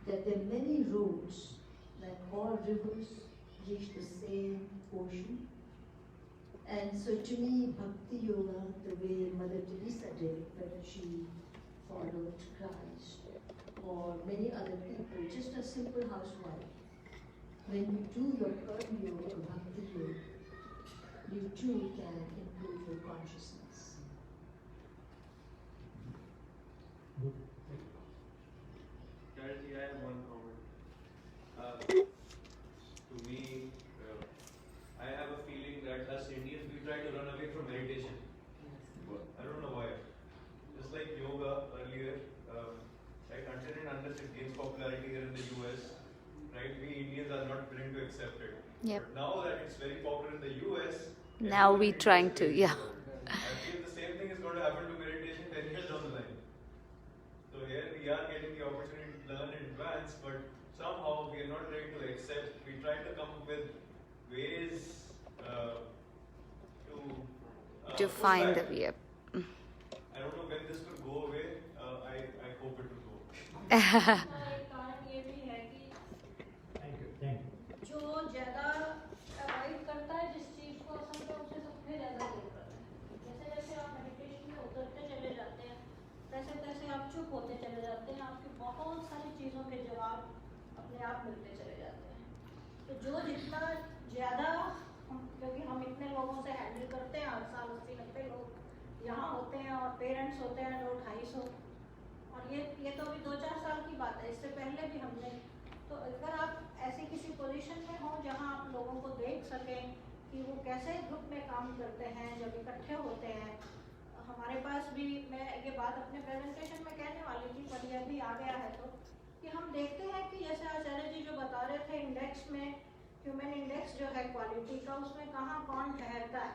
that there are many roads, like all rivers reach the same ocean. And so to me, Bhakti Yoga, the way Mother Teresa did, whether she followed Christ or many other people, just a simple housewife, when you do your Karma Yoga or Bhakti Yoga, you too can improve your consciousness. Charity, I have one comment. To me, I have a feeling that us Indians, we try to run away from meditation. I don't know why. Just like yoga earlier, right, until and unless it gains popularity here in the US, right, we Indians are not willing to accept it. Yep. But now that it's very popular in the US, Now we trying to, yeah. I feel the same thing is going to happen to meditation 10 years down the line. So here we are getting the opportunity to learn in advance, but somehow we are not ready to accept. We try to come up with ways To push find the back. way. I don't know when this will go away. I hope it will go. एक कारण ये भी है कि Thank you. जो ज़्यादा avoid करता है जिस चीज़ को असल में उसे सबसे ज़्यादा दूर करता है। जैसे जैसे आप मेडिटेशन में उतरते चले जाते हैं, तैसे तैसे आप चुप होते चले जाते हैं, आपकी बहुत सारी चीज़ों के जवाब अपने आप मिलते चले जाते हैं। तो जो जितना ज़्यादा क्योंकि हम इतने लोगों से हैंडल करते हैं, हर साल 80-90 लोग यहाँ होते हैं और पेरेंट्स होते हैं 200-250, और ये तो अभी 2-4 साल की बात है, इससे पहले भी हमने। तो अगर आप ऐसी किसी पोजीशन में हो जहाँ आप लोगों को देख सकें कि वो कैसे ग्रुप में काम करते हैं, जब इकट्ठे होते हैं। हमारे पास भी, मैं ये बात अपने प्रेजेंटेशन में कहने वाली थी पर यह भी आ गया है, तो कि हम देखते हैं कि जैसे आचार्य जी जो बता रहे थे इंडेक्स में, ह्यूमन इंडेक्स जो है क्वालिटी का, उसमें कहाँ कौन ठहरता है।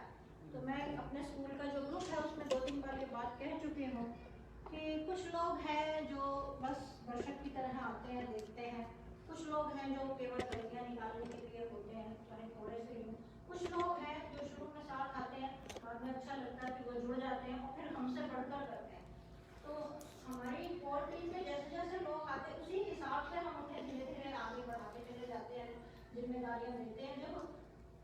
तो मैं अपने स्कूल का जो ग्रुप है उसमें 2-3 बार ये बात कह चुकी हूँ कि कुछ लोग हैं जो बस दर्शक की तरह आते हैं, देखते हैं। कुछ लोग हैं जो केवल गलतियाँ निकालने के लिए होते हैं, चाहे थोड़े से ही। कुछ लोग हैं जो शुरू में साथ आते हैं, बाद में अच्छा लगता है कि वो जुड़ जाते हैं और फिर हमसे बढ़कर करते हैं। तो हमारी कोर टीम में जैसे जैसे लोग आते हैं उसी हिसाब से हम उन्हें धीरे धीरे आगे बढ़ाते चले जाते हैं, जिम्मेदारियाँ देते हैं। जब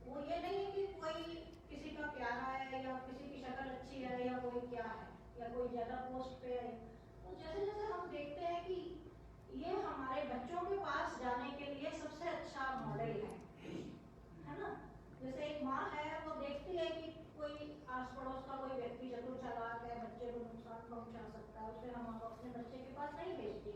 वो ये नहीं कि कोई किसी का प्यारा है या किसी की शक्ल अच्छी है या कोई क्या है या कोई ज़्यादा पोस्ट पे है, तो जैसे जैसे हम देखते हैं कि ये हमारे बच्चों के पास जाने के लिए सबसे अच्छा मॉडल है ना। जैसे एक माँ है, वो देखती है कि कोई आस पड़ोस का कोई व्यक्ति चतुर चालाक है, बच्चे को नुकसान पहुंचा सकता है, उसे हम अपने बच्चे के पास नहीं भेजती।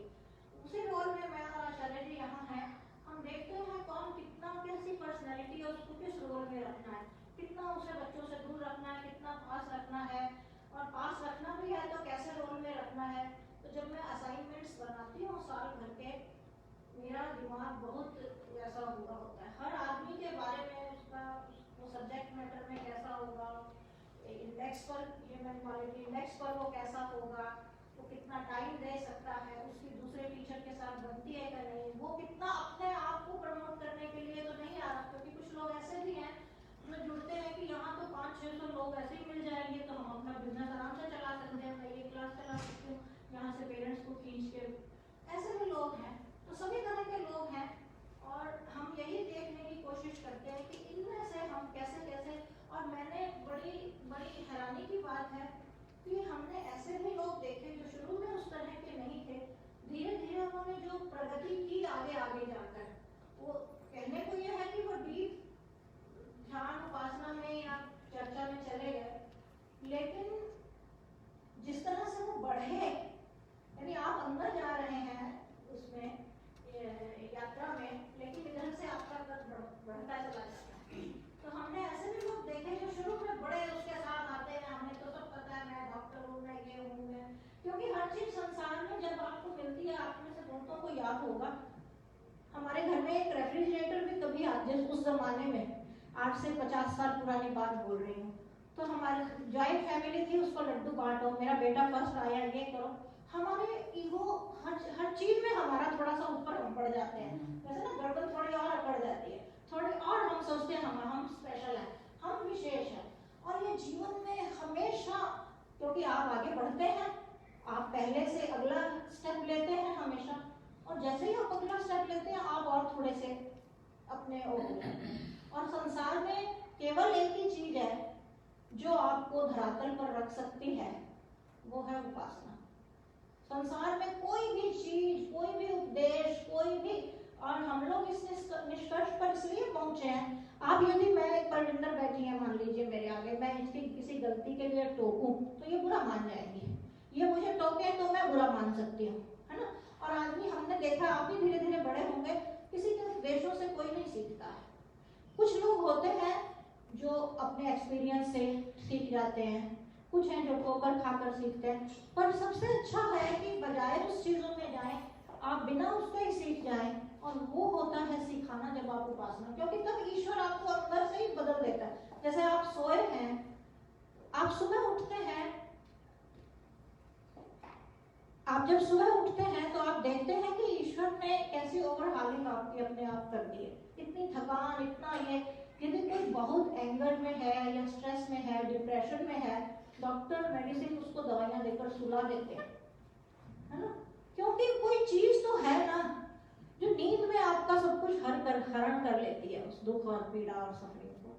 उसी रोल में मैं और आचार्य जी यहाँ हैं, हम देखते हैं कौन कितना, कैसी पर्सनैलिटी है, उसको किस रोल में रखना है, कितना उसे बच्चों से दूर रखना है, कितना पास रखना है, और पास रखना भी है तो कैसे रोल में रखना है। तो जब मैं असाइनमेंट्स बनाती हूँ साल भर के, मेरा दिमाग बहुत ऐसा हुआ होता है, हर आदमी के बारे में उसका वो सब्जेक्ट मैटर में कैसा होगा, इंडेक्स पर ह्यूमन क्वालिटी इंडेक्स पर वो कैसा होगा, वो कितना टाइम दे सकता है, उसकी दूसरे टीचर के साथ बनती है या नहीं, वो कितना अपने आप को प्रमोट करने के लिए तो नहीं आ रहा। क्योंकि कुछ लोग ऐसे भी हैं जो जुड़ते हैं कि यहाँ तो 500-600 लोग ऐसे ही मिल जाएंगे तो हम अपना बिजनेस आराम से चला सकते हैं, मैं ये क्लास चला सकती हूँ, यहाँ से पेरेंट्स को खींच के। ऐसे भी लोग हैं, तो सभी तरह के लोग हैं, और हम यही देखने की कोशिश करते हैं कि इनमें से हम कैसे कैसे। और मैंने बड़ी बड़ी हैरानी की बात है कि हमने ऐसे भी लोग देखे जो शुरू में उस तरह के नहीं थे, धीरे धीरे उन्होंने जो प्रगति की आगे आगे जाकर, वो कहने को यह है कि वो डीप ध्यान उपासना में या चर्चा में चले गए, लेकिन जिस तरह से वो बढ़े, यानी आप अंदर जा रहे हैं उसमें यात्रा में, लेकिन इधर से आपका कद बढ़ता चला जाता है। तो हमने ऐसे भी लोग देखे जो शुरू में बड़े उसके साथ आते हैं, हमें तो सब पता है, मैं डॉक्टर हूँ, मैं ये हूँ, मैं, क्योंकि हर चीज संसार में जब आपको मिलती है, आप में से बहुतों को याद होगा, हमारे घर में एक रेफ्रिजरेटर भी कभी आज उस जमाने में 8 से 50 साल पुरानी बात बोल रही हूँ, तो हमारे जॉइंट फैमिली थी, उसको लड्डू बांटो, मेरा बेटा फर्स्ट आया, ये करो। हमारे ईगो हर चीज में हमारा थोड़ा सा ऊपर हम बढ़ जाते हैं, वैसे ना गर्दन थोड़ी और अकड़ जाती है, थोड़ी और हम सोचते हैं हम स्पेशल हैं, हम विशेष हैं। और ये जीवन में हमेशा, क्योंकि आप आगे बढ़ते हैं, आप पहले से अगला स्टेप लेते हैं हमेशा, और जैसे ही आप अगला स्टेप लेते हैं आप और थोड़े से अपने हो जाते हैं। और संसार में केवल एक ही चीज है जो आपको धरातल पर रख सकती है, वो है उपासना। संसार में कोई भी चीज, कोई भी उपदेश, कोई भी, और हम लोग इस निष्कर्ष पर इसलिए पहुंचे हैं। आप यदि मैं एक परविंदर बैठी है, मान लीजिए मेरे आगे, मैं इसकी किसी गलती के लिए टोकूं तो ये बुरा मान जाएंगी, ये मुझे टोके तो मैं बुरा मान सकती हूँ, है ना। और आदमी, हमने देखा, आप भी धीरे धीरे बड़े होंगे, किसी के उपदेशों से कोई नहीं सीखता है। कुछ लोग होते हैं जो अपने एक्सपीरियंस से सीख जाते हैं, कुछ हैं जो ठोकर खाकर सीखते हैं, पर सबसे अच्छा है कि बजाय उस चीजों में जाएं, आप बिना उसके ही सीख जाएं, और वो होता है सिखाना जब आप उपासना, क्योंकि तब ईश्वर आपको अंदर से ही बदल देता है। जैसे आप सोए हैं, आप सुबह उठते हैं, आप जब सुबह उठते हैं तो आप देखते हैं कि ईश्वर ने कैसी ओवरहालिंग आपकी अपने आप कर दी है, इतनी थकान, इतना ये। यदि कोई बहुत एंगर में है या स्ट्रेस में है, डिप्रेशन में है, डॉक्टर मेडिसिन उसको दवाइयां देकर सुला देते हैं, है ना, क्योंकि कोई चीज तो है ना जो नींद में आपका सब कुछ हरण कर लेती है, उस दुख और पीड़ा और सफरिंग को।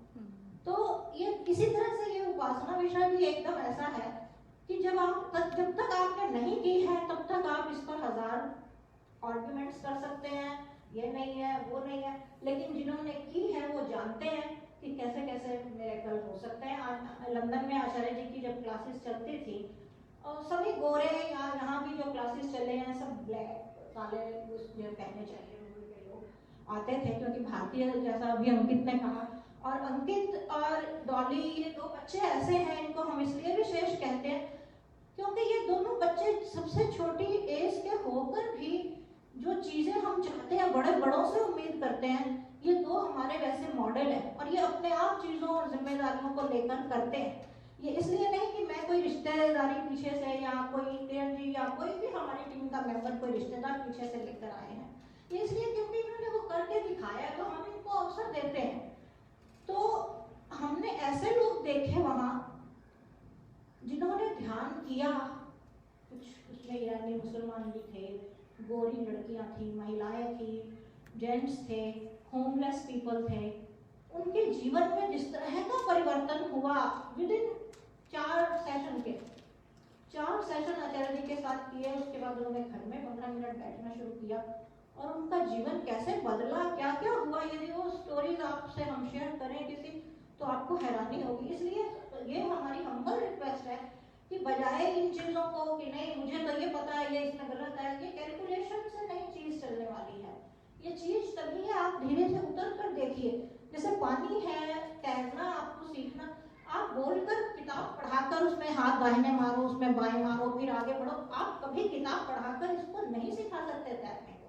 तो ये किसी तरह से ये उपासना विषय भी एकदम ऐसा है कि जब तक आपने नहीं की है, तब तक आप इस पर 1000 आर्ग्यूमेंट्स कर सकते हैं, ये नहीं है, वो नहीं है, लेकिन जिन्होंने की है वो जानते हैं कि कैसे कैसे मिरेकल हो सकते हैं। आज लंदन में आचार्य जी की जब क्लासेस चलती थी, और सभी गोरे, या यहाँ भी जो क्लासेस चले हैं सब ब्लैक, काले जो पहने चाहिए उनके लोग आते थे, क्योंकि भारतीय, जैसा अभी अंकित ने कहा, और अंकित और डॉली, ये 2 बच्चे ऐसे हैं, इनको हम इसलिए विशेष कहते हैं क्योंकि ये दोनों बच्चे सबसे छोटी एज के होकर भी जो चीजें हम चाहते हैं, बड़ों से उम्मीद करते हैं, ये 2 हमारे वैसे मॉडल हैं, और ये अपने आप चीजों और जिम्मेदारियों को लेकर करते हैं। ये इसलिए नहीं कि मैं कोई रिश्तेदारी पीछे से, या कोई किरण जी या कोई भी हमारी टीम का मेंबर कोई रिश्तेदार पीछे से लेकर आए हैं, ये इसलिए क्योंकि इन्होंने वो करके दिखाया, तो हम इनको अवसर देते हैं। तो हमने ऐसे लोग देखे वहां जिन्होंने ध्यान किया, कुछ उसमें ईरानी मुसलमान भी थे, गोरी लड़कियां थी, महिलाएं थी, जेंट्स थे, होमलेस पीपल थे। उनके जीवन में जिस तरह का परिवर्तन हुआ, विदिन 4 सेशन आचार्य जी के साथ किए, उसके बाद उन्होंने घर में 15 मिनट बैठना शुरू किया, और उनका जीवन कैसे बदला, क्या क्या हुआ, यदि वो स्टोरीज आपसे हम शेयर करें किसी, तो आपको हैरानी होगी। इसलिए ये हमारी हम्बल रिक्वेस्ट है कि बजाय इन चीजों को कि नहीं मुझे तो ये पता है, ये इसमें गलत है, ये कैलकुलेशन से नहीं चीज चलने वाली है। ये चीज तभी है, आप धीरे से उतर कर देखिए। जैसे पानी है, तैरना आपको सीखना, आप बोलकर किताब पढ़ाकर उसमें हाथ दाहिने मारो, उसमें बाएं मारो, फिर आगे बढ़ो, आप कभी किताब पढ़ाकर इसको नहीं सिखा सकते तैरने को।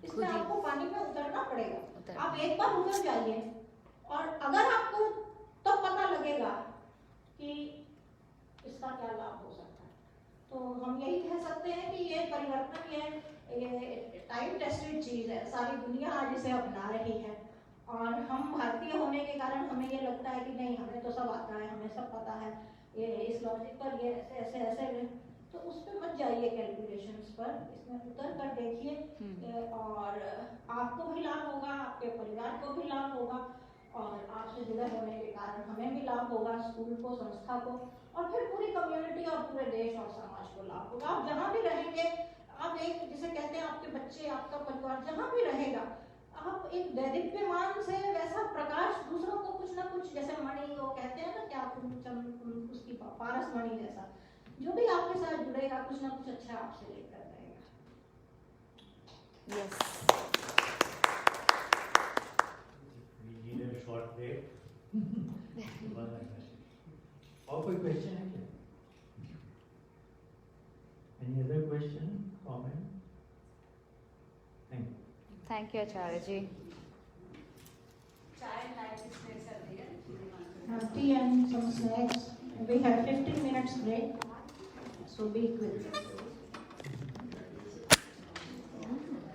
इसमें आपको पानी में उतरना पड़ेगा। आप एक बार उतर जाइए, और अगर आपको तब पता लगेगा कि इसका क्या लाभ हो सकता है। तो हम यही कह सकते हैं कि ये परिवर्तन, ये टाइम टेस्टेड चीज है, सारी दुनिया आज इसे अपना रही है, और हम भारतीय होने के कारण हमें ये लगता है कि नहीं हमें तो सब आता है, हमें सब पता है, ये इस लॉजिक पर ये ऐसे ऐसे ऐसे, तो उस पर मत जाइए कैलकुलेशंस पर, इसमें उतर कर देखिए, और आपको भी लाभ होगा, आपके परिवार को भी लाभ होगा, और आपसे जुड़े होने के कारण हमें भी लाभ होगा, स्कूल को, संस्था को, और फिर पूरी कम्युनिटी और पूरे देश और समाज को लाभ होगा। आप जहाँ भी रहेंगे, आप एक, जिसे कहते हैं आपके बच्चे, आपका परिवार जहाँ भी रहेगा, आप एक दैदीप्यमान से वैसा प्रकाश दूसरों को कुछ ना कुछ, जैसे मणि वो कहते हैं ना, क्या उसकी पारस मणि जैसा, जो भी आपके साथ जुड़ेगा कुछ ना कुछ अच्छा आपसे लेकर रहेगा। Yes. We need a short break. और कोई क्वेश्चन है क्या? Any other question, comment? Thank you. Thank you, Acharya ji. Child like this place are there. tea and some snacks. We have 15 minutes break, so be quick.